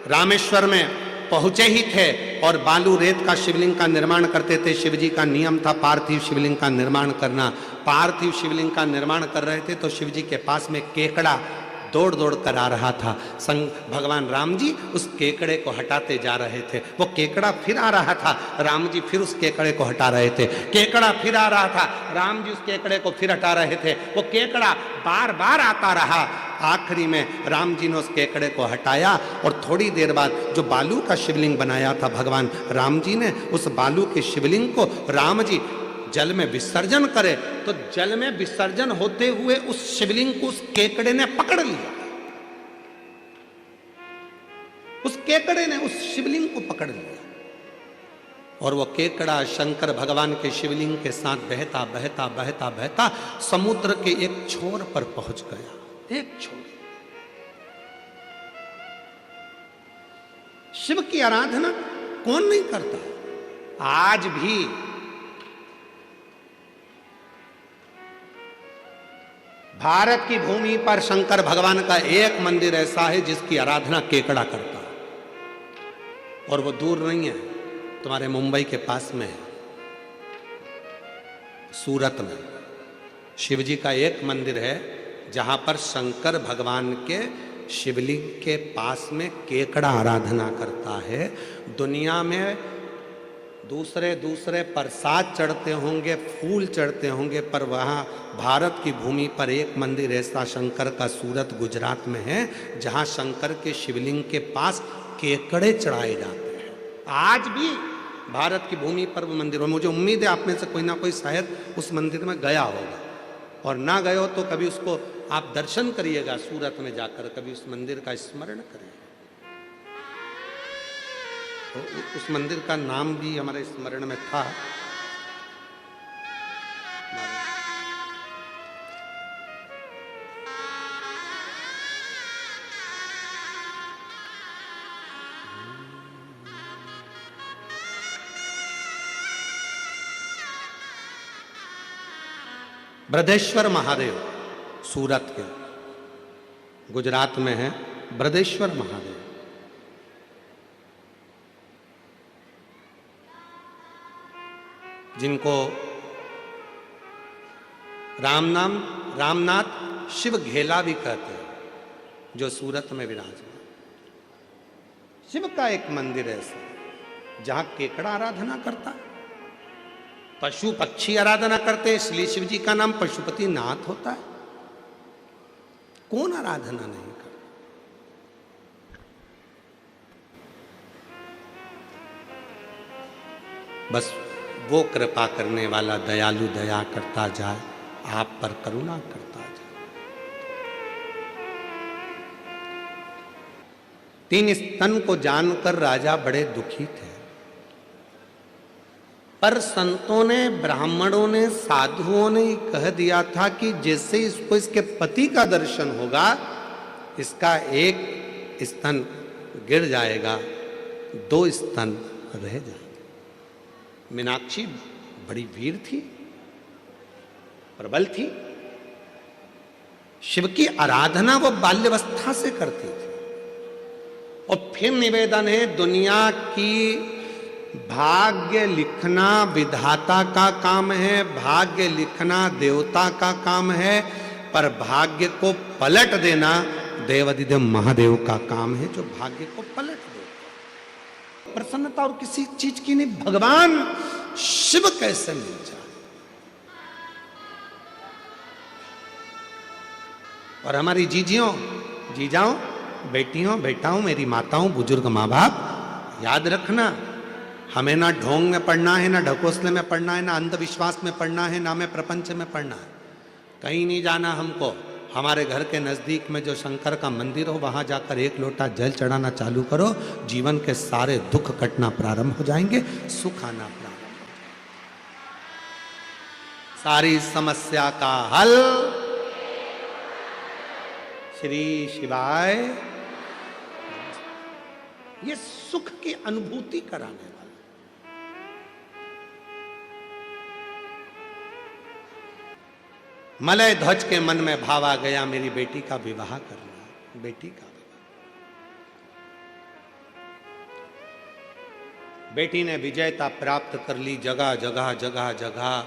रामेश्वर में पहुंचे ही थे और बालू रेत का शिवलिंग का निर्माण करते थे। शिव जी का नियम था पार्थिव शिवलिंग का निर्माण करना। पार्थिव शिवलिंग का निर्माण कर रहे थे तो शिव जी के पास में केकड़ा दौड़ दौड़ कर आ रहा था। भगवान राम जी उस केकड़े को हटाते जा रहे थे। वो केकड़ा फिर आ रहा था, राम जी फिर उस केकड़े को हटा रहे थे। केकड़ा फिर आ रहा था, राम जी उस केकड़े को फिर हटा रहे थे। वो केकड़ा बार बार आता रहा। आखिरी में राम जी ने उस केकड़े को हटाया और थोड़ी देर बाद जो बालू का शिवलिंग बनाया था भगवान राम जी ने, उस बालू के शिवलिंग को राम जी जल में विसर्जन करे तो जल में विसर्जन होते हुए उस शिवलिंग को उस केकड़े ने पकड़ लिया। उस केकड़े ने उस शिवलिंग को पकड़ लिया और वो केकड़ा शंकर भगवान के शिवलिंग के साथ बहता बहता बहता बहता समुद्र के एक छोर पर पहुंच गया। एक छोर। शिव की आराधना कौन नहीं करता? आज भी भारत की भूमि पर शंकर भगवान का एक मंदिर ऐसा है जिसकी आराधना केकड़ा करता है और वो दूर नहीं है, तुम्हारे मुंबई के पास में है, सूरत में। शिव जी का एक मंदिर है जहां पर शंकर भगवान के शिवलिंग के पास में केकड़ा आराधना करता है। दुनिया में दूसरे दूसरे प्रसाद चढ़ते होंगे, फूल चढ़ते होंगे, पर वहाँ भारत की भूमि पर एक मंदिर ऐसा शंकर का सूरत गुजरात में है जहाँ शंकर के शिवलिंग के पास केकड़े चढ़ाए जाते हैं। आज भी भारत की भूमि पर वो मंदिर, और मुझे उम्मीद है आप में से कोई ना कोई शायद उस मंदिर में गया होगा, और ना गए हो तो कभी उसको आप दर्शन करिएगा, सूरत में जाकर कभी उस मंदिर का स्मरण करिएगा। तो उस मंदिर का नाम भी हमारे स्मरण में था। ब्रजेश्वर महादेव सूरत के, गुजरात में है ब्रजेश्वर महादेव। जिनको रामनाथ शिव घेला भी कहते हैं, जो सूरत में विराजमान। शिव का एक मंदिर है ऐसा जहां केकड़ा आराधना करता है, पशु पक्षी आराधना करते हैं, इसलिए शिव जी का नाम पशुपति नाथ होता है। कौन आराधना नहीं करता? बस वो कृपा करने वाला दयालु दया करता जाए, आप पर करुणा करता जाए। 3 स्तन को जानकर राजा बड़े दुखी थे, पर संतों ने, ब्राह्मणों ने, साधुओं ने कह दिया था कि जैसे इसको इसके पति का दर्शन होगा, इसका एक स्तन गिर जाएगा, 2 स्तन रह जाएंगे। मीनाक्षी बड़ी वीर थी, प्रबल थी, शिव की आराधना वो बाल्यावस्था से करती थी। और फिर निवेदन है, दुनिया की भाग्य लिखना विधाता का काम है, भाग्य लिखना देवता का काम है, पर भाग्य को पलट देना देवाधिदेव महादेव का काम है, जो भाग्य को पलट देता। प्रसन्नता और किसी चीज की नहीं, भगवान शिव कैसे मिल जाए। और हमारी जीजाओं, बेटियों, बेटाओं, मेरी माताओं, बुजुर्ग माँ बाप, याद रखना, हमें ना ढोंग में पढ़ना है, ना ढकोसले में पढ़ना है, ना अंधविश्वास में पढ़ना है, ना में प्रपंच में पढ़ना है। कहीं नहीं जाना हमको। हमारे घर के नज़दीक में जो शंकर का मंदिर हो, वहाँ जाकर 1 लोटा जल चढ़ाना चालू करो, जीवन के सारे दुख कटना प्रारंभ हो जाएंगे, सुख आना प्रारंभ हो जाएंगे। सारी समस्या का हल श्री शिवाय, ये सुख की अनुभूति कराने वाला। मलय ध्वज के मन में भाव आ गया, मेरी बेटी का विवाह करना, बेटी का विवाह। बेटी ने विजयता प्राप्त कर ली, जगह जगह जगह जगह।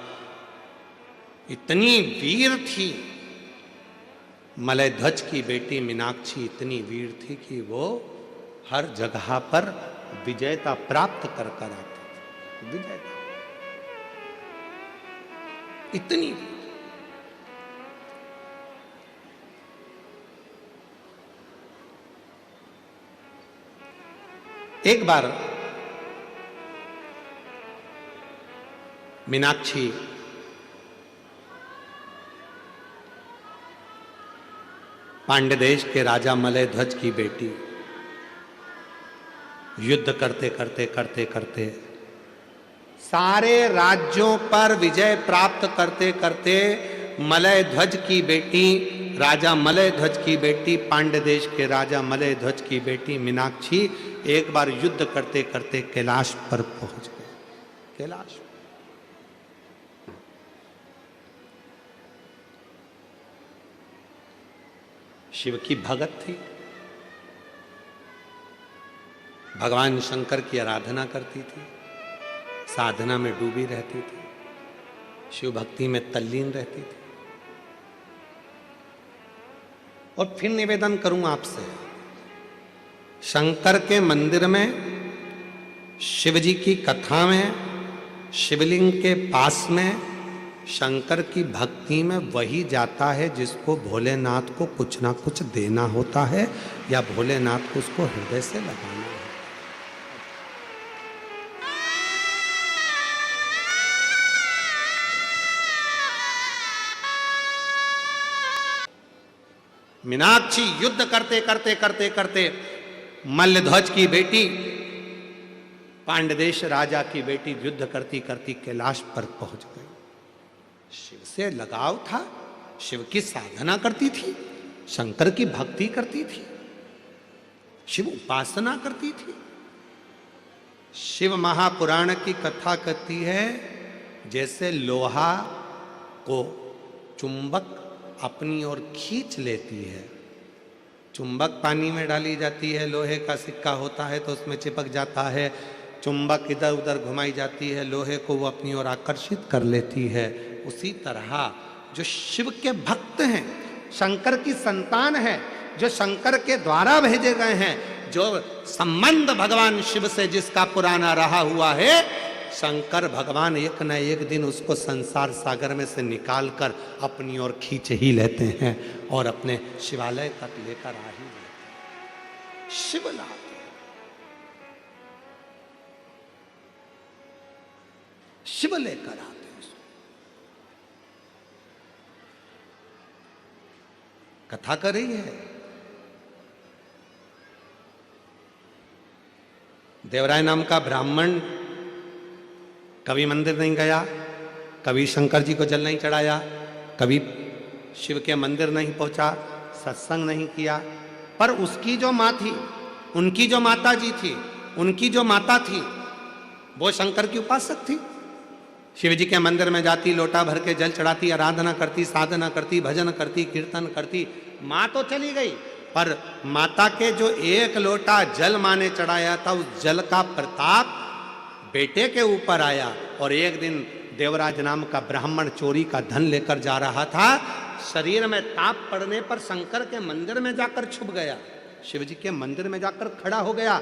इतनी वीर थी मलय ध्वज की बेटी मीनाक्षी, इतनी वीर थी कि वो हर जगह पर विजयता प्राप्त कर कर आती थी। विजयता इतनी वीर। एक बार मीनाक्षी पांड्य देश के राजा मलय ध्वज की बेटी, युद्ध करते करते करते करते सारे राज्यों पर विजय प्राप्त करते करते मलय ध्वज की बेटी, राजा मलय ध्वज की बेटी, पांड्य देश के राजा मलय ध्वज की बेटी मीनाक्षी एक बार युद्ध करते करते कैलाश पर पहुंच गए। कैलाश शिव की भगत थी, भगवान शंकर की आराधना करती थी, साधना में डूबी रहती थी, शिव भक्ति में तल्लीन रहती थी। और फिर निवेदन करूं आपसे, शंकर के मंदिर में, शिव जी की कथा में शिवलिंग के पास में शंकर की भक्ति में वही जाता है जिसको भोलेनाथ को कुछ ना कुछ देना होता है या भोलेनाथ को उसको हृदय से लगाना है। मीनाक्षी युद्ध करते करते करते करते मल्लध्वज की बेटी, पांडदेश राजा की बेटी युद्ध करती करती कैलाश पर पहुंच गई। शिव से लगाव था, शिव की साधना करती थी, शंकर की भक्ति करती थी, शिव उपासना करती थी। शिव महापुराण की कथा कहती है जैसे लोहा को चुंबक अपनी ओर खींच लेती है। चुंबक पानी में डाली जाती है, लोहे का सिक्का होता है तो उसमें चिपक जाता है, चुंबक इधर उधर घुमाई जाती है, लोहे को वो अपनी ओर आकर्षित कर लेती है। उसी तरह जो शिव के भक्त हैं, शंकर की संतान है, जो शंकर के द्वारा भेजे गए हैं, जो संबंध भगवान शिव से जिसका पुराना रहा हुआ है, शंकर भगवान एक न एक दिन उसको संसार सागर में से निकालकर अपनी ओर खींच ही लेते हैं और अपने शिवालय तक लेकर आ ही जाते हैं। शिव लाते हैं, शिव लेकर आते हैं। कथा कर रही है, देवराय नाम का ब्राह्मण कभी मंदिर नहीं गया, कभी शंकर जी को जल नहीं चढ़ाया, कभी शिव के मंदिर नहीं पहुंचा, सत्संग नहीं किया, पर उसकी जो माँ थी, उनकी जो माता जी थी, उनकी जो माता थी, वो शंकर की उपासक थी। शिव जी के मंदिर में जाती, लोटा भर के जल चढ़ाती, आराधना करती, साधना करती, भजन करती, कीर्तन करती। माँ तो चली गई, पर माता के जो एक लोटा जल माँ ने चढ़ाया था, उस जल का प्रताप बेटे के ऊपर आया। और एक दिन देवराज नाम का ब्राह्मण चोरी का धन लेकर जा रहा था, शरीर में ताप पड़ने पर शंकर के मंदिर में जाकर छुप गया, शिव जी के मंदिर में जाकर खड़ा हो गया,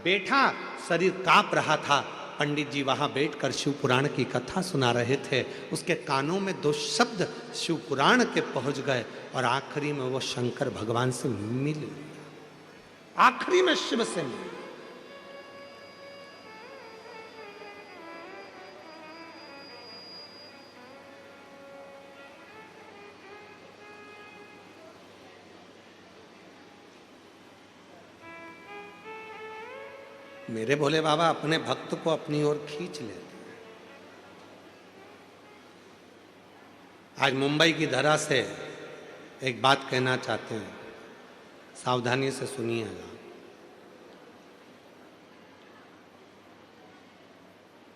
बैठा, शरीर कांप रहा था। पंडित जी वहां बैठकर शिव पुराण की कथा सुना रहे थे, उसके कानों में दो शब्द शिव पुराण के पहुंच गए और आखिरी में वो शंकर भगवान से मिल लिया, आखिरी में शिव से मिल। मेरे भोले बाबा अपने भक्त को अपनी ओर खींच लेते हैं। आज मुंबई की धरा से एक बात कहना चाहते हैं, सावधानी से सुनिएगा।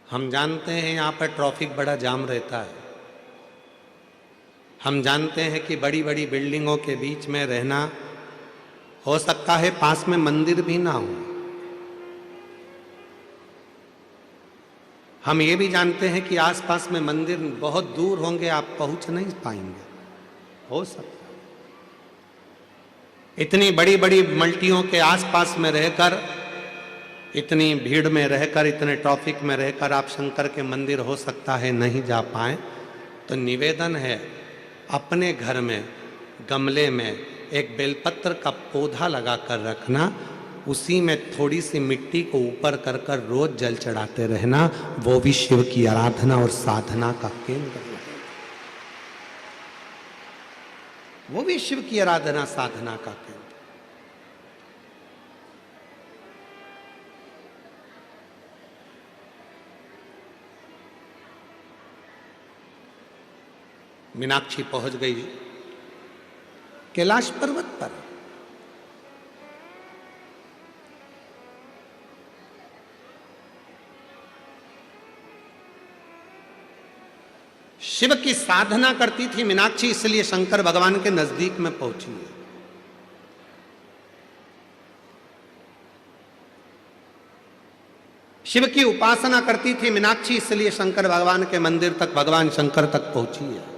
हम जानते हैं यहाँ पर ट्रैफिक बड़ा जाम रहता है, हम जानते हैं कि बड़ी बड़ी बिल्डिंगों के बीच में रहना, हो सकता है पास में मंदिर भी ना हो। हम ये भी जानते हैं कि आसपास में मंदिर बहुत दूर होंगे, आप पहुंच नहीं पाएंगे, हो सकता है। इतनी बड़ी बड़ी मल्टियों के आसपास में रहकर, इतनी भीड़ में रहकर, इतने ट्रैफिक में रहकर आप शंकर के मंदिर हो सकता है नहीं जा पाए, तो निवेदन है अपने घर में गमले में एक बेलपत्र का पौधा लगा कर रखना, उसी में थोड़ी सी मिट्टी को ऊपर कर कर रोज जल चढ़ाते रहना, वो भी शिव की आराधना और साधना का केंद्र है। वो भी शिव की आराधना साधना का केंद्र। मीनाक्षी पहुंच गई कैलाश पर्वत पर। शिव की साधना करती थी मीनाक्षी, इसलिए शंकर भगवान के नजदीक में पहुंची है। शिव की उपासना करती थी मीनाक्षी, इसलिए शंकर भगवान के मंदिर तक, भगवान शंकर तक पहुंची है।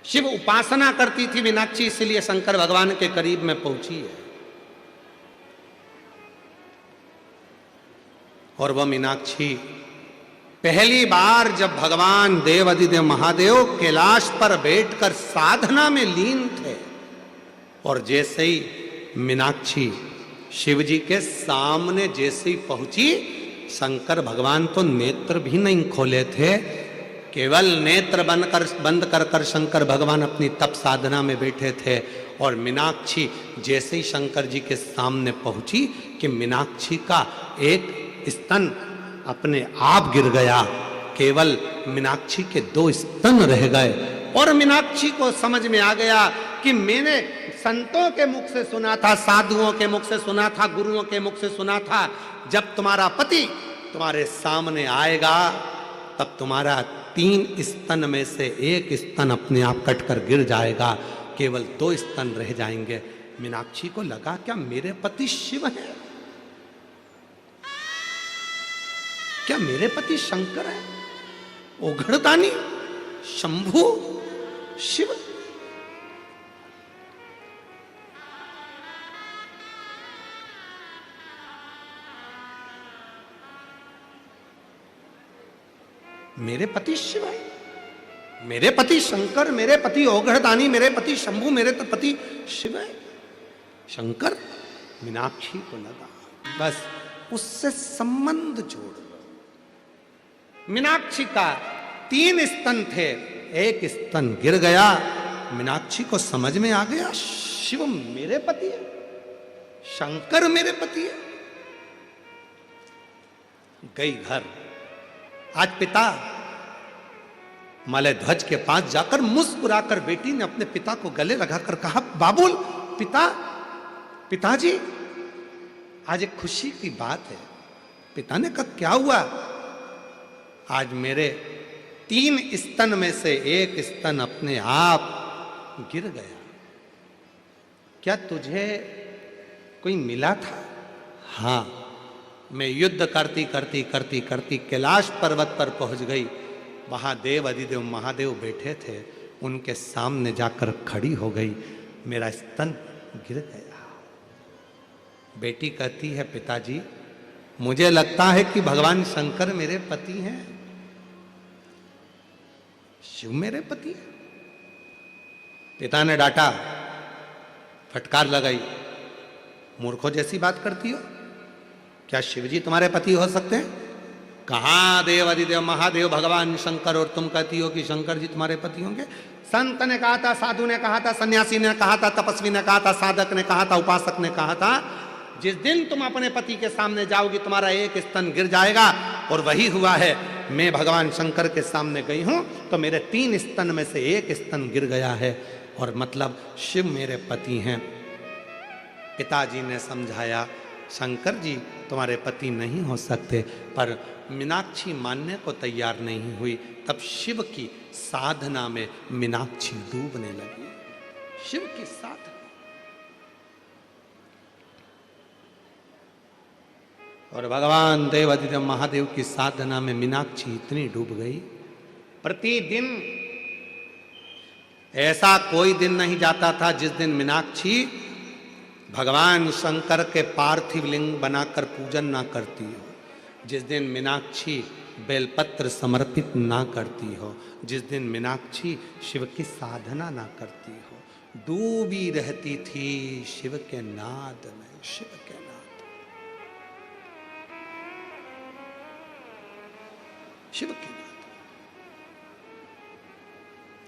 शिव उपासना करती थी मीनाक्षी, इसलिए शंकर भगवान के करीब में पहुंची है। और वह मीनाक्षी पहली बार जब भगवान देवाधिदेव महादेव कैलाश पर बैठकर साधना में लीन थे, और जैसे ही मीनाक्षी शिव जी के सामने जैसे ही पहुंची, शंकर भगवान तो नेत्र भी नहीं खोले थे, केवल नेत्र बंद कर शंकर भगवान अपनी तप साधना में बैठे थे। और मीनाक्षी जैसे ही शंकर जी के सामने पहुंची कि मीनाक्षी का एक स्तन अपने आप गिर गया, केवल मीनाक्षी के 2 स्तन रह गए। और मीनाक्षी को समझ में आ गया कि मैंने संतों के मुख से सुना था, साधुओं के मुख से सुना था, गुरुओं के मुख से सुना था, जब तुम्हारा पति तुम्हारे सामने आएगा तब तुम्हारा 3 स्तन में से 1 स्तन अपने आप कटकर गिर जाएगा, केवल 2 स्तन रह जाएंगे। मीनाक्षी को लगा क्या मेरे पति शिव है? क्या मेरे पति शंकर है? ओघड़दानी, शंभु, शिव? मेरे पति शिव है, मेरे पति शंकर, मेरे पति ओघड़दानी, मेरे पति शंभु, मेरे तो पति शिव है, शंकर। मीनाक्षी को लगा बस उससे संबंध जोड़ लो। मीनाक्षी का 3 स्तन थे, 1 स्तन गिर गया। मीनाक्षी को समझ में आ गया शिव मेरे पति है, शंकर मेरे पति है। गई घर। आज पिता मलय ध्वज के पास जाकर मुस्कुराकर बेटी ने अपने पिता को गले लगाकर कहा, बाबुल, पिताजी, आज एक खुशी की बात है। पिता ने कहा, क्या हुआ? आज मेरे 3 स्तन में से 1 स्तन अपने आप गिर गया। क्या तुझे कोई मिला था? हाँ, मैं युद्ध करती कैलाश पर्वत पर पहुंच गई। वहां देव अधिदेव महादेव बैठे थे, उनके सामने जाकर खड़ी हो गई, मेरा स्तन गिर गया। बेटी कहती है, पिताजी, मुझे लगता है कि भगवान शंकर मेरे पति हैं, शिव मेरे पति है। पिता ने डांटा, फटकार लगाई, मूर्खों जैसी बात करती हो, क्या शिव जी तुम्हारे पति हो सकते हैं? कहाँ देव अधिदेव महादेव भगवान शंकर, और तुम कहती हो कि शंकर जी तुम्हारे पति होंगे? संत ने कहा था, साधु ने कहा था, सन्यासी ने कहा था, तपस्वी ने कहा था, साधक ने कहा था, उपासक ने कहा था, जिस दिन तुम अपने पति के सामने जाओगी तुम्हारा 1 स्तन गिर जाएगा। और वही हुआ है। मैं भगवान शंकर के सामने गई हूं तो मेरे 3 स्तन में से 1 स्तन गिर गया है, और मतलब शिव मेरे पति हैं। पिताजी ने समझाया, शंकर जी तुम्हारे पति नहीं हो सकते, पर मीनाक्षी मानने को तैयार नहीं हुई। तब शिव की साधना में मीनाक्षी डूबने लगी। शिव की साधना, और भगवान देव अधिदेव महादेव की साधना में मीनाक्षी इतनी डूब गई, प्रतिदिन ऐसा कोई दिन नहीं जाता था जिस दिन मीनाक्षी भगवान शंकर के पार्थिव लिंग बनाकर पूजन ना करती हो, जिस दिन मीनाक्षी बेलपत्र समर्पित ना करती हो, जिस दिन मीनाक्षी शिव की साधना ना करती हो। डूबी रहती थी शिव के नाद में, शिव के नाद, शिव के नाद।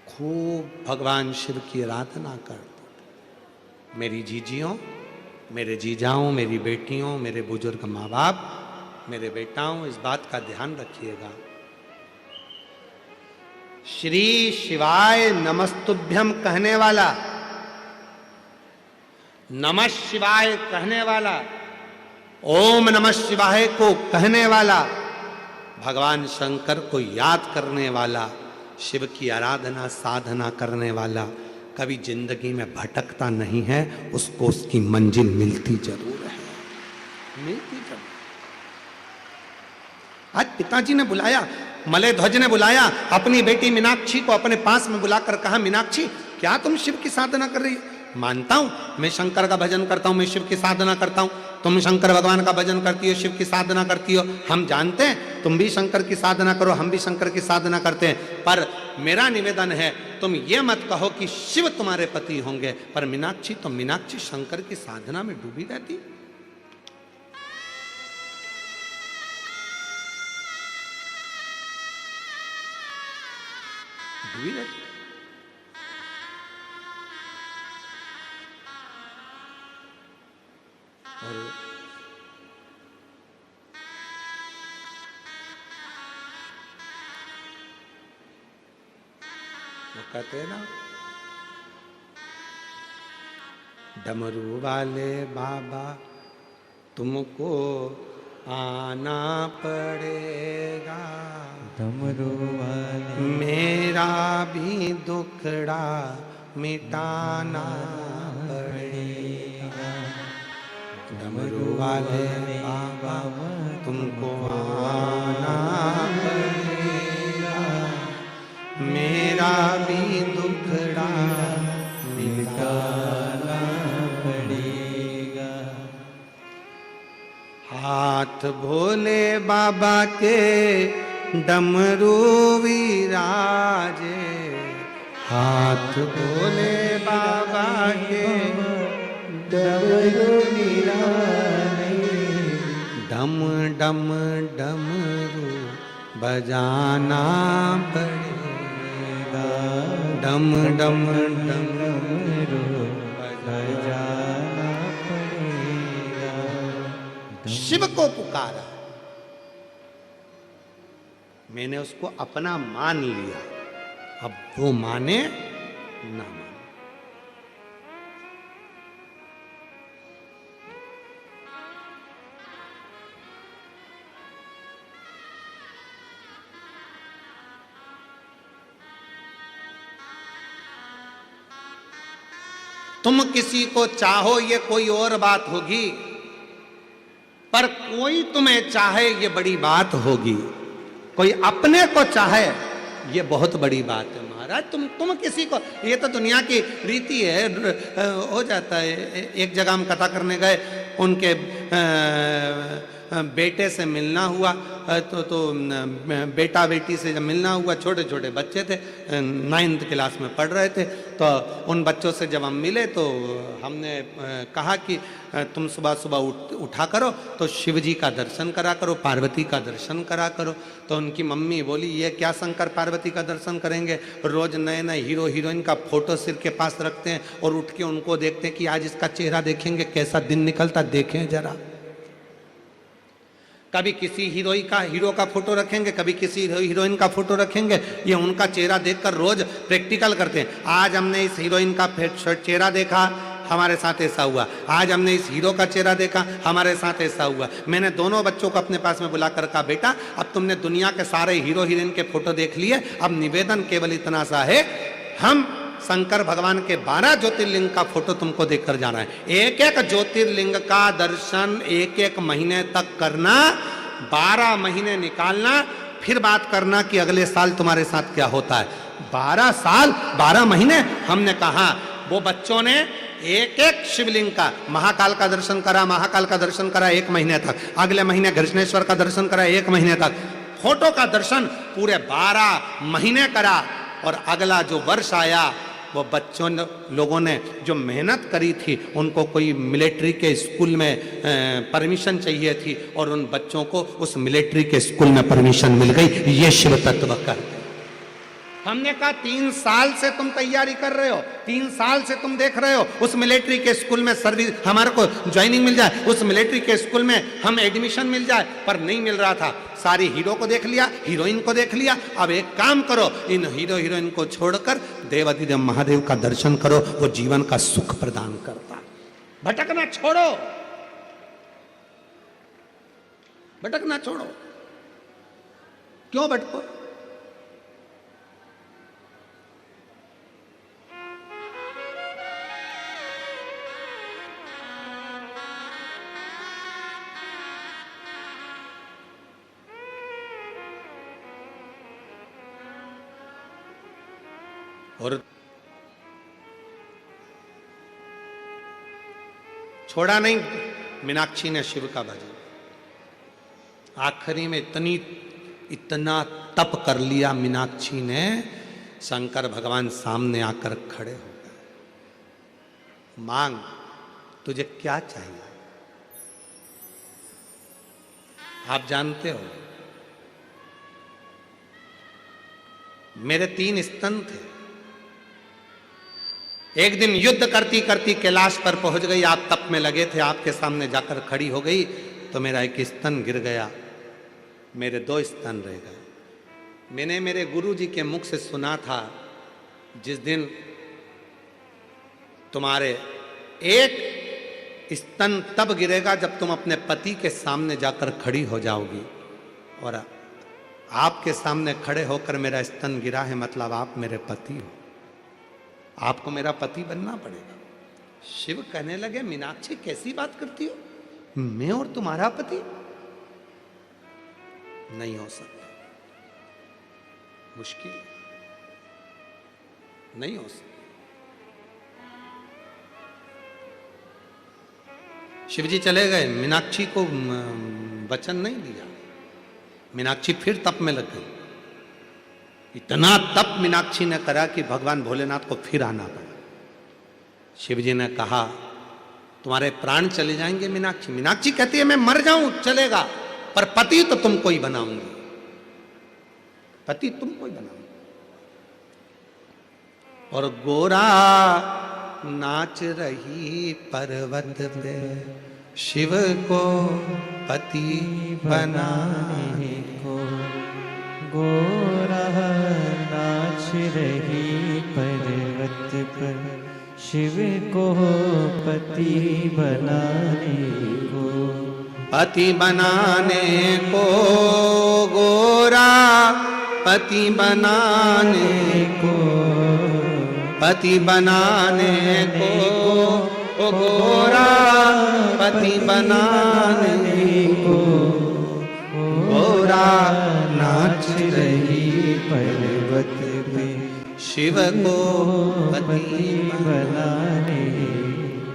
खूब भगवान शिव की आराधना करते। मेरी जीजियों, मेरे जीजाओं, मेरी बेटियों, मेरे बुजुर्ग माँ बाप, मेरे बेटाओं, इस बात का ध्यान रखिएगा। श्री शिवाय नमस्तुभ्यम कहने वाला, नमः शिवाय कहने वाला, ओम नमः शिवाय को कहने वाला, भगवान शंकर को याद करने वाला, शिव की आराधना साधना करने वाला कभी जिंदगी में भटकता नहीं है, उसको उसकी मंजिल मिलती जरूर है, मिलती जरूर। आज पिताजी ने बुलाया, मलय ध्वज ने बुलाया अपनी बेटी मीनाक्षी को अपने पास में बुलाकर कहा, मीनाक्षी क्या तुम शिव की साधना कर रही हो? मानता हूं, मैं शंकर का भजन करता हूं, मैं शिव की साधना करता हूं, तुम शंकर भगवान का भजन करती हो, शिव की साधना करती हो, हम जानते हैं तुम भी शंकर की साधना करो, हम भी शंकर की साधना करते हैं। पर मेरा निवेदन है तुम ये मत कहो कि शिव तुम्हारे पति होंगे, पर मीनाक्षी तो मीनाक्षी शंकर की साधना में डूबी रहती, डूबी रहती। और वो कहते हैं ना, डमरू वाले बाबा तुमको आना पड़ेगा, डमरू वाले मेरा भी दुखड़ा मिटाना पड़ेगा, डमरू वाले बाबा तुमको आना पड़ेगा, मेरा भी दुखड़ा मिटाना पड़ेगा। हाथ भोले बाबा के डमरू विराजे, हाथ भोले बाबा के डमरू विराजे, डम डम डमरू बजाना पड़ेगा, डम डम डमरू बजाना पड़ेगा। शिव को पुकारा, मैंने उसको अपना मान लिया, अब वो माने ना माने। तुम किसी को चाहो ये कोई और बात होगी, पर कोई तुम्हें चाहे ये बड़ी बात होगी, कोई अपने को चाहे ये बहुत बड़ी बात है महाराज। तुम किसी को, ये तो दुनिया की रीति है, हो जाता है। एक जगह हम कथा करने गए, उनके बेटे से मिलना हुआ, तो बेटा बेटी से जब मिलना हुआ, छोटे छोटे बच्चे थे, 9th क्लास में पढ़ रहे थे, तो उन बच्चों से जब हम मिले तो हमने कहा कि तुम सुबह सुबह उठा करो तो शिव जी का दर्शन करा करो, पार्वती का दर्शन करा करो। तो उनकी मम्मी बोली ये क्या शंकर पार्वती का दर्शन करेंगे, रोज नए नए हीरो हीरोइन का फोटो सिर के पास रखते हैं और उठ के उनको देखते हैं कि आज इसका चेहरा देखेंगे कैसा दिन निकलता, देखें जरा। कभी किसी हीरो का फोटो रखेंगे, कभी किसी हीरोइन का फोटो रखेंगे, ये उनका चेहरा देखकर रोज प्रैक्टिकल करते हैं। आज हमने इस हीरोइन का चेहरा देखा, हमारे साथ ऐसा हुआ, आज हमने इस हीरो का चेहरा देखा, हमारे साथ ऐसा हुआ। मैंने दोनों बच्चों को अपने पास में बुलाकर कहा, बेटा अब तुमने दुनिया के सारे हीरो हीरोइन के फोटो देख लिए, अब निवेदन केवल इतना सा है, हम शंकर भगवान के 12 ज्योतिर्लिंग का फोटो तुमको देखकर जाना है। एक एक ज्योतिर्लिंग का दर्शन एक एक महीने तक करना, 12 महीने निकालना, फिर बात करना कि अगले साल तुम्हारे साथ क्या होता है। 12 साल 12 महीने हमने कहा। वो बच्चों ने एक एक शिवलिंग का, महाकाल का दर्शन करा, महाकाल का दर्शन करा 1 महीने तक, अगले महीने घृष्णेश्वर का दर्शन करा 1 महीने तक, फोटो का दर्शन पूरे 12 महीने करा। और अगला जो वर्ष आया, वो बच्चों लोगों ने जो मेहनत करी थी, उनको कोई मिलिट्री के स्कूल में परमिशन चाहिए थी और उन बच्चों को उस मिलिट्री के स्कूल में परमिशन मिल गई। ये शिव तत्व का। हमने कहा 3 साल से तुम तैयारी कर रहे हो, 3 साल से तुम देख रहे हो उस मिलिट्री के स्कूल में सर्विस, हमारे को ज्वाइनिंग मिल जाए, उस मिलिट्री के स्कूल में हम एडमिशन मिल जाए, पर नहीं मिल रहा था। सारी हीरो को देख लिया, हीरोइन को देख लिया, अब एक काम करो, इन हीरो हीरोइन को छोड़कर देवाधिदेव महादेव का दर्शन करो, वो जीवन का सुख प्रदान करता। भटकना छोड़ो, भटकना छोड़ो। क्यों भटको? और छोड़ा नहीं मीनाक्षी ने शिव का भजन। आखिरी में इतना तप कर लिया मीनाक्षी ने, शंकर भगवान सामने आकर खड़े हो गए। मांग, तुझे क्या चाहिए? आप जानते हो मेरे 3 स्तन थे। एक दिन युद्ध करती करती कैलाश पर पहुंच गई, आप तप में लगे थे, आपके सामने जाकर खड़ी हो गई तो मेरा एक स्तन गिर गया, मेरे 2 स्तन रह गए। मैंने मेरे गुरु जी के मुख से सुना था, जिस दिन तुम्हारे एक स्तन तब गिरेगा जब तुम अपने पति के सामने जाकर खड़ी हो जाओगी। और आपके सामने खड़े होकर मेरा स्तन गिरा है, मतलब आप मेरे पति हो, आपको मेरा पति बनना पड़ेगा। शिव कहने लगे, मीनाक्षी कैसी बात करती हो, मैं और तुम्हारा पति? नहीं हो सकता, मुश्किल, नहीं हो सकता। शिवजी चले गए, मीनाक्षी को वचन नहीं दिया। मीनाक्षी फिर तप में लग गई। इतना तप मीनाक्षी ने करा कि भगवान भोलेनाथ को फिर आना पड़ा। शिवजी ने कहा, तुम्हारे प्राण चले जाएंगे मीनाक्षी। मीनाक्षी कहती है, मैं मर जाऊं चलेगा, पर पति तो तुमको ही बनाऊंगी, पति तुमको ही बनाऊंगी। और गोरा नाच रही पर्वत पे, शिव को पति बनाने को। गोरा नाच रही पर्वत पर, शिव को पति बनाने को। पति बनाने को गोरा, पति बनाने को, पति बनाने को ओ गोरा, पति बनाने को। गोरा नाच रही पर्वत पे, शिव को पति बनाने।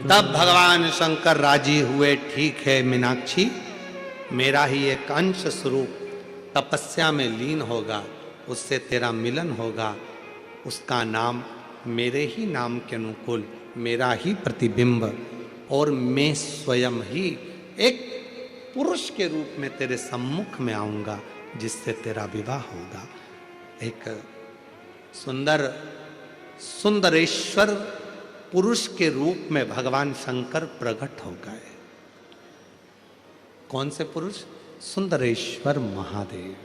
तब भगवान शंकर राजी हुए, ठीक है मीनाक्षी, मेरा ही एक अंश स्वरूप तपस्या में लीन होगा, उससे तेरा मिलन होगा, उसका नाम मेरे ही नाम के अनुकूल, मेरा ही प्रतिबिंब, और मैं स्वयं ही एक पुरुष के रूप में तेरे सम्मुख में आऊंगा, जिससे तेरा विवाह होगा। एक सुंदर सुंदरेश्वर पुरुष के रूप में भगवान शंकर प्रकट हो गए। कौन से पुरुष? सुंदरेश्वर महादेव।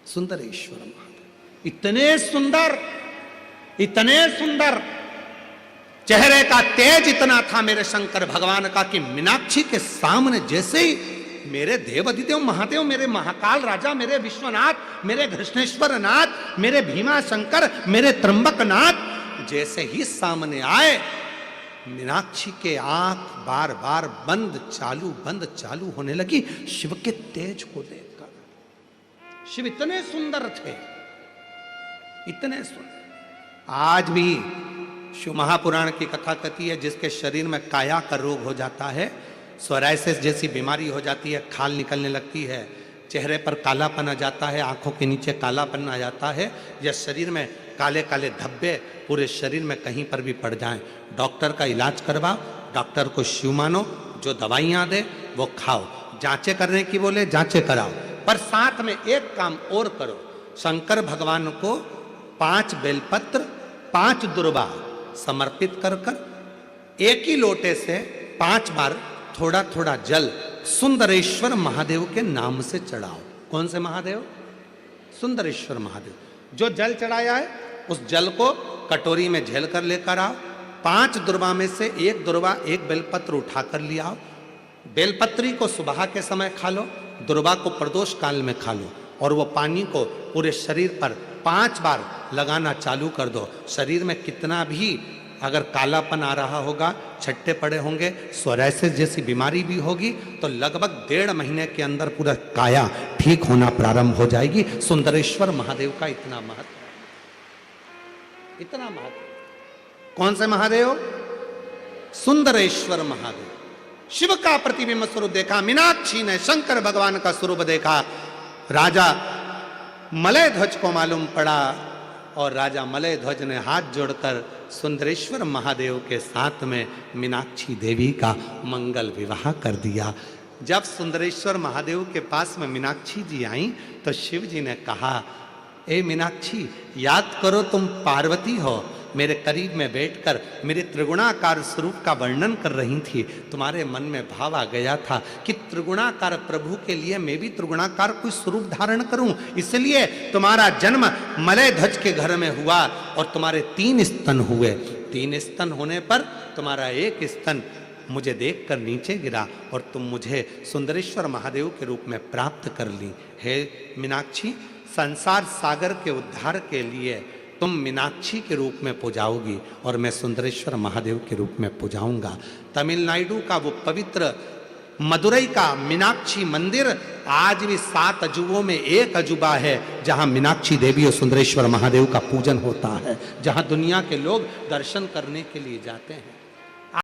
सुंदरेश्वर महादेव इतने सुंदर, इतने सुंदर, चेहरे का तेज इतना था मेरे शंकर भगवान का कि मीनाक्षी के सामने जैसे ही मेरे देवाधिदेव महादेव, मेरे महाकाल राजा, मेरे विश्वनाथ, मेरे कृष्णेश्वर नाथ, मेरे भीमा शंकर, मेरे त्र्यंबक नाथ जैसे ही सामने आए, मीनाक्षी के आंख बार बार बंद चालू होने लगी शिव के तेज को देखकर। शिव इतने सुंदर थे, इतने सुंदर। आज भी शिव महापुराण की कथा कहती है, जिसके शरीर में काया का रोग हो जाता है, सोराइसिस जैसी बीमारी हो जाती है, खाल निकलने लगती है, चेहरे पर कालापन आ जाता है, आंखों के नीचे कालापन आ जाता है, या शरीर में काले काले धब्बे पूरे शरीर में कहीं पर भी पड़ जाएं, डॉक्टर का इलाज करवाओ, डॉक्टर को शिव मानो, जो दवाइयाँ दे वो खाओ, जांचें करने की बोले जांचें कराओ, पर साथ में एक काम और करो, शंकर भगवान को 5 बेलपत्र 5 दुर्वा समर्पित कर कर एक ही लोटे से 5 बार थोड़ा थोड़ा जल सुंदरेश्वर महादेव के नाम से चढ़ाओ। कौन से महादेव? सुंदरेश्वर महादेव। जो जल चढ़ाया है उस जल को कटोरी में झेल कर लेकर आओ, 5 दुर्वा में से 1 दुर्वा 1 बेलपत्र उठा कर ले आओ। बेलपत्री को सुबह के समय खा लो, दुर्वा को प्रदोष काल में खा लो, और वो पानी को पूरे शरीर पर 5 बार लगाना चालू कर दो। शरीर में कितना भी अगर कालापन आ रहा होगा, छट्टे पड़े होंगे, सोराइसिस जैसी बीमारी भी होगी, तो लगभग 1.5 महीने के अंदर पूरा काया ठीक होना प्रारंभ हो जाएगी। सुंदरेश्वर महादेव का इतना महत्व, इतना महत्व। कौन से महादेव? सुंदरेश्वर महादेव, शिव का प्रतिबिंब स्वरूप देखा। मीनाक्षी ने शंकर भगवान का स्वरूप देखा। राजा मलय ध्वज को मालूम पड़ा और राजा मलय ध्वज ने हाथ जोड़कर सुंदरेश्वर महादेव के साथ में मीनाक्षी देवी का मंगल विवाह कर दिया। जब सुंदरेश्वर महादेव के पास में मीनाक्षी जी आई तो शिव जी ने कहा, ए मीनाक्षी, याद करो तुम पार्वती हो, मेरे करीब में बैठकर मेरे त्रिगुणाकार स्वरूप का वर्णन कर रही थी। तुम्हारे मन में भाव आ गया था कि त्रिगुणाकार प्रभु के लिए मैं भी त्रिगुणाकार कोई स्वरूप धारण करूं, इसलिए तुम्हारा जन्म मलय ध्वज के घर में हुआ और तुम्हारे 3 स्तन हुए। 3 स्तन होने पर तुम्हारा एक स्तन मुझे देखकर नीचे गिरा और तुम मुझे सुंदरेश्वर महादेव के रूप में प्राप्त कर ली। हे मीनाक्षी, संसार सागर के उद्धार के लिए तुम मीनाक्षी के रूप में पूजाओगी और मैं सुंदरेश्वर महादेव के रूप में पूजाऊंगा। तमिलनाडु का वो पवित्र मदुरई का मीनाक्षी मंदिर आज भी 7 अजूबों में एक अजूबा है, जहां मीनाक्षी देवी और सुंदरेश्वर महादेव का पूजन होता है, जहां दुनिया के लोग दर्शन करने के लिए जाते हैं।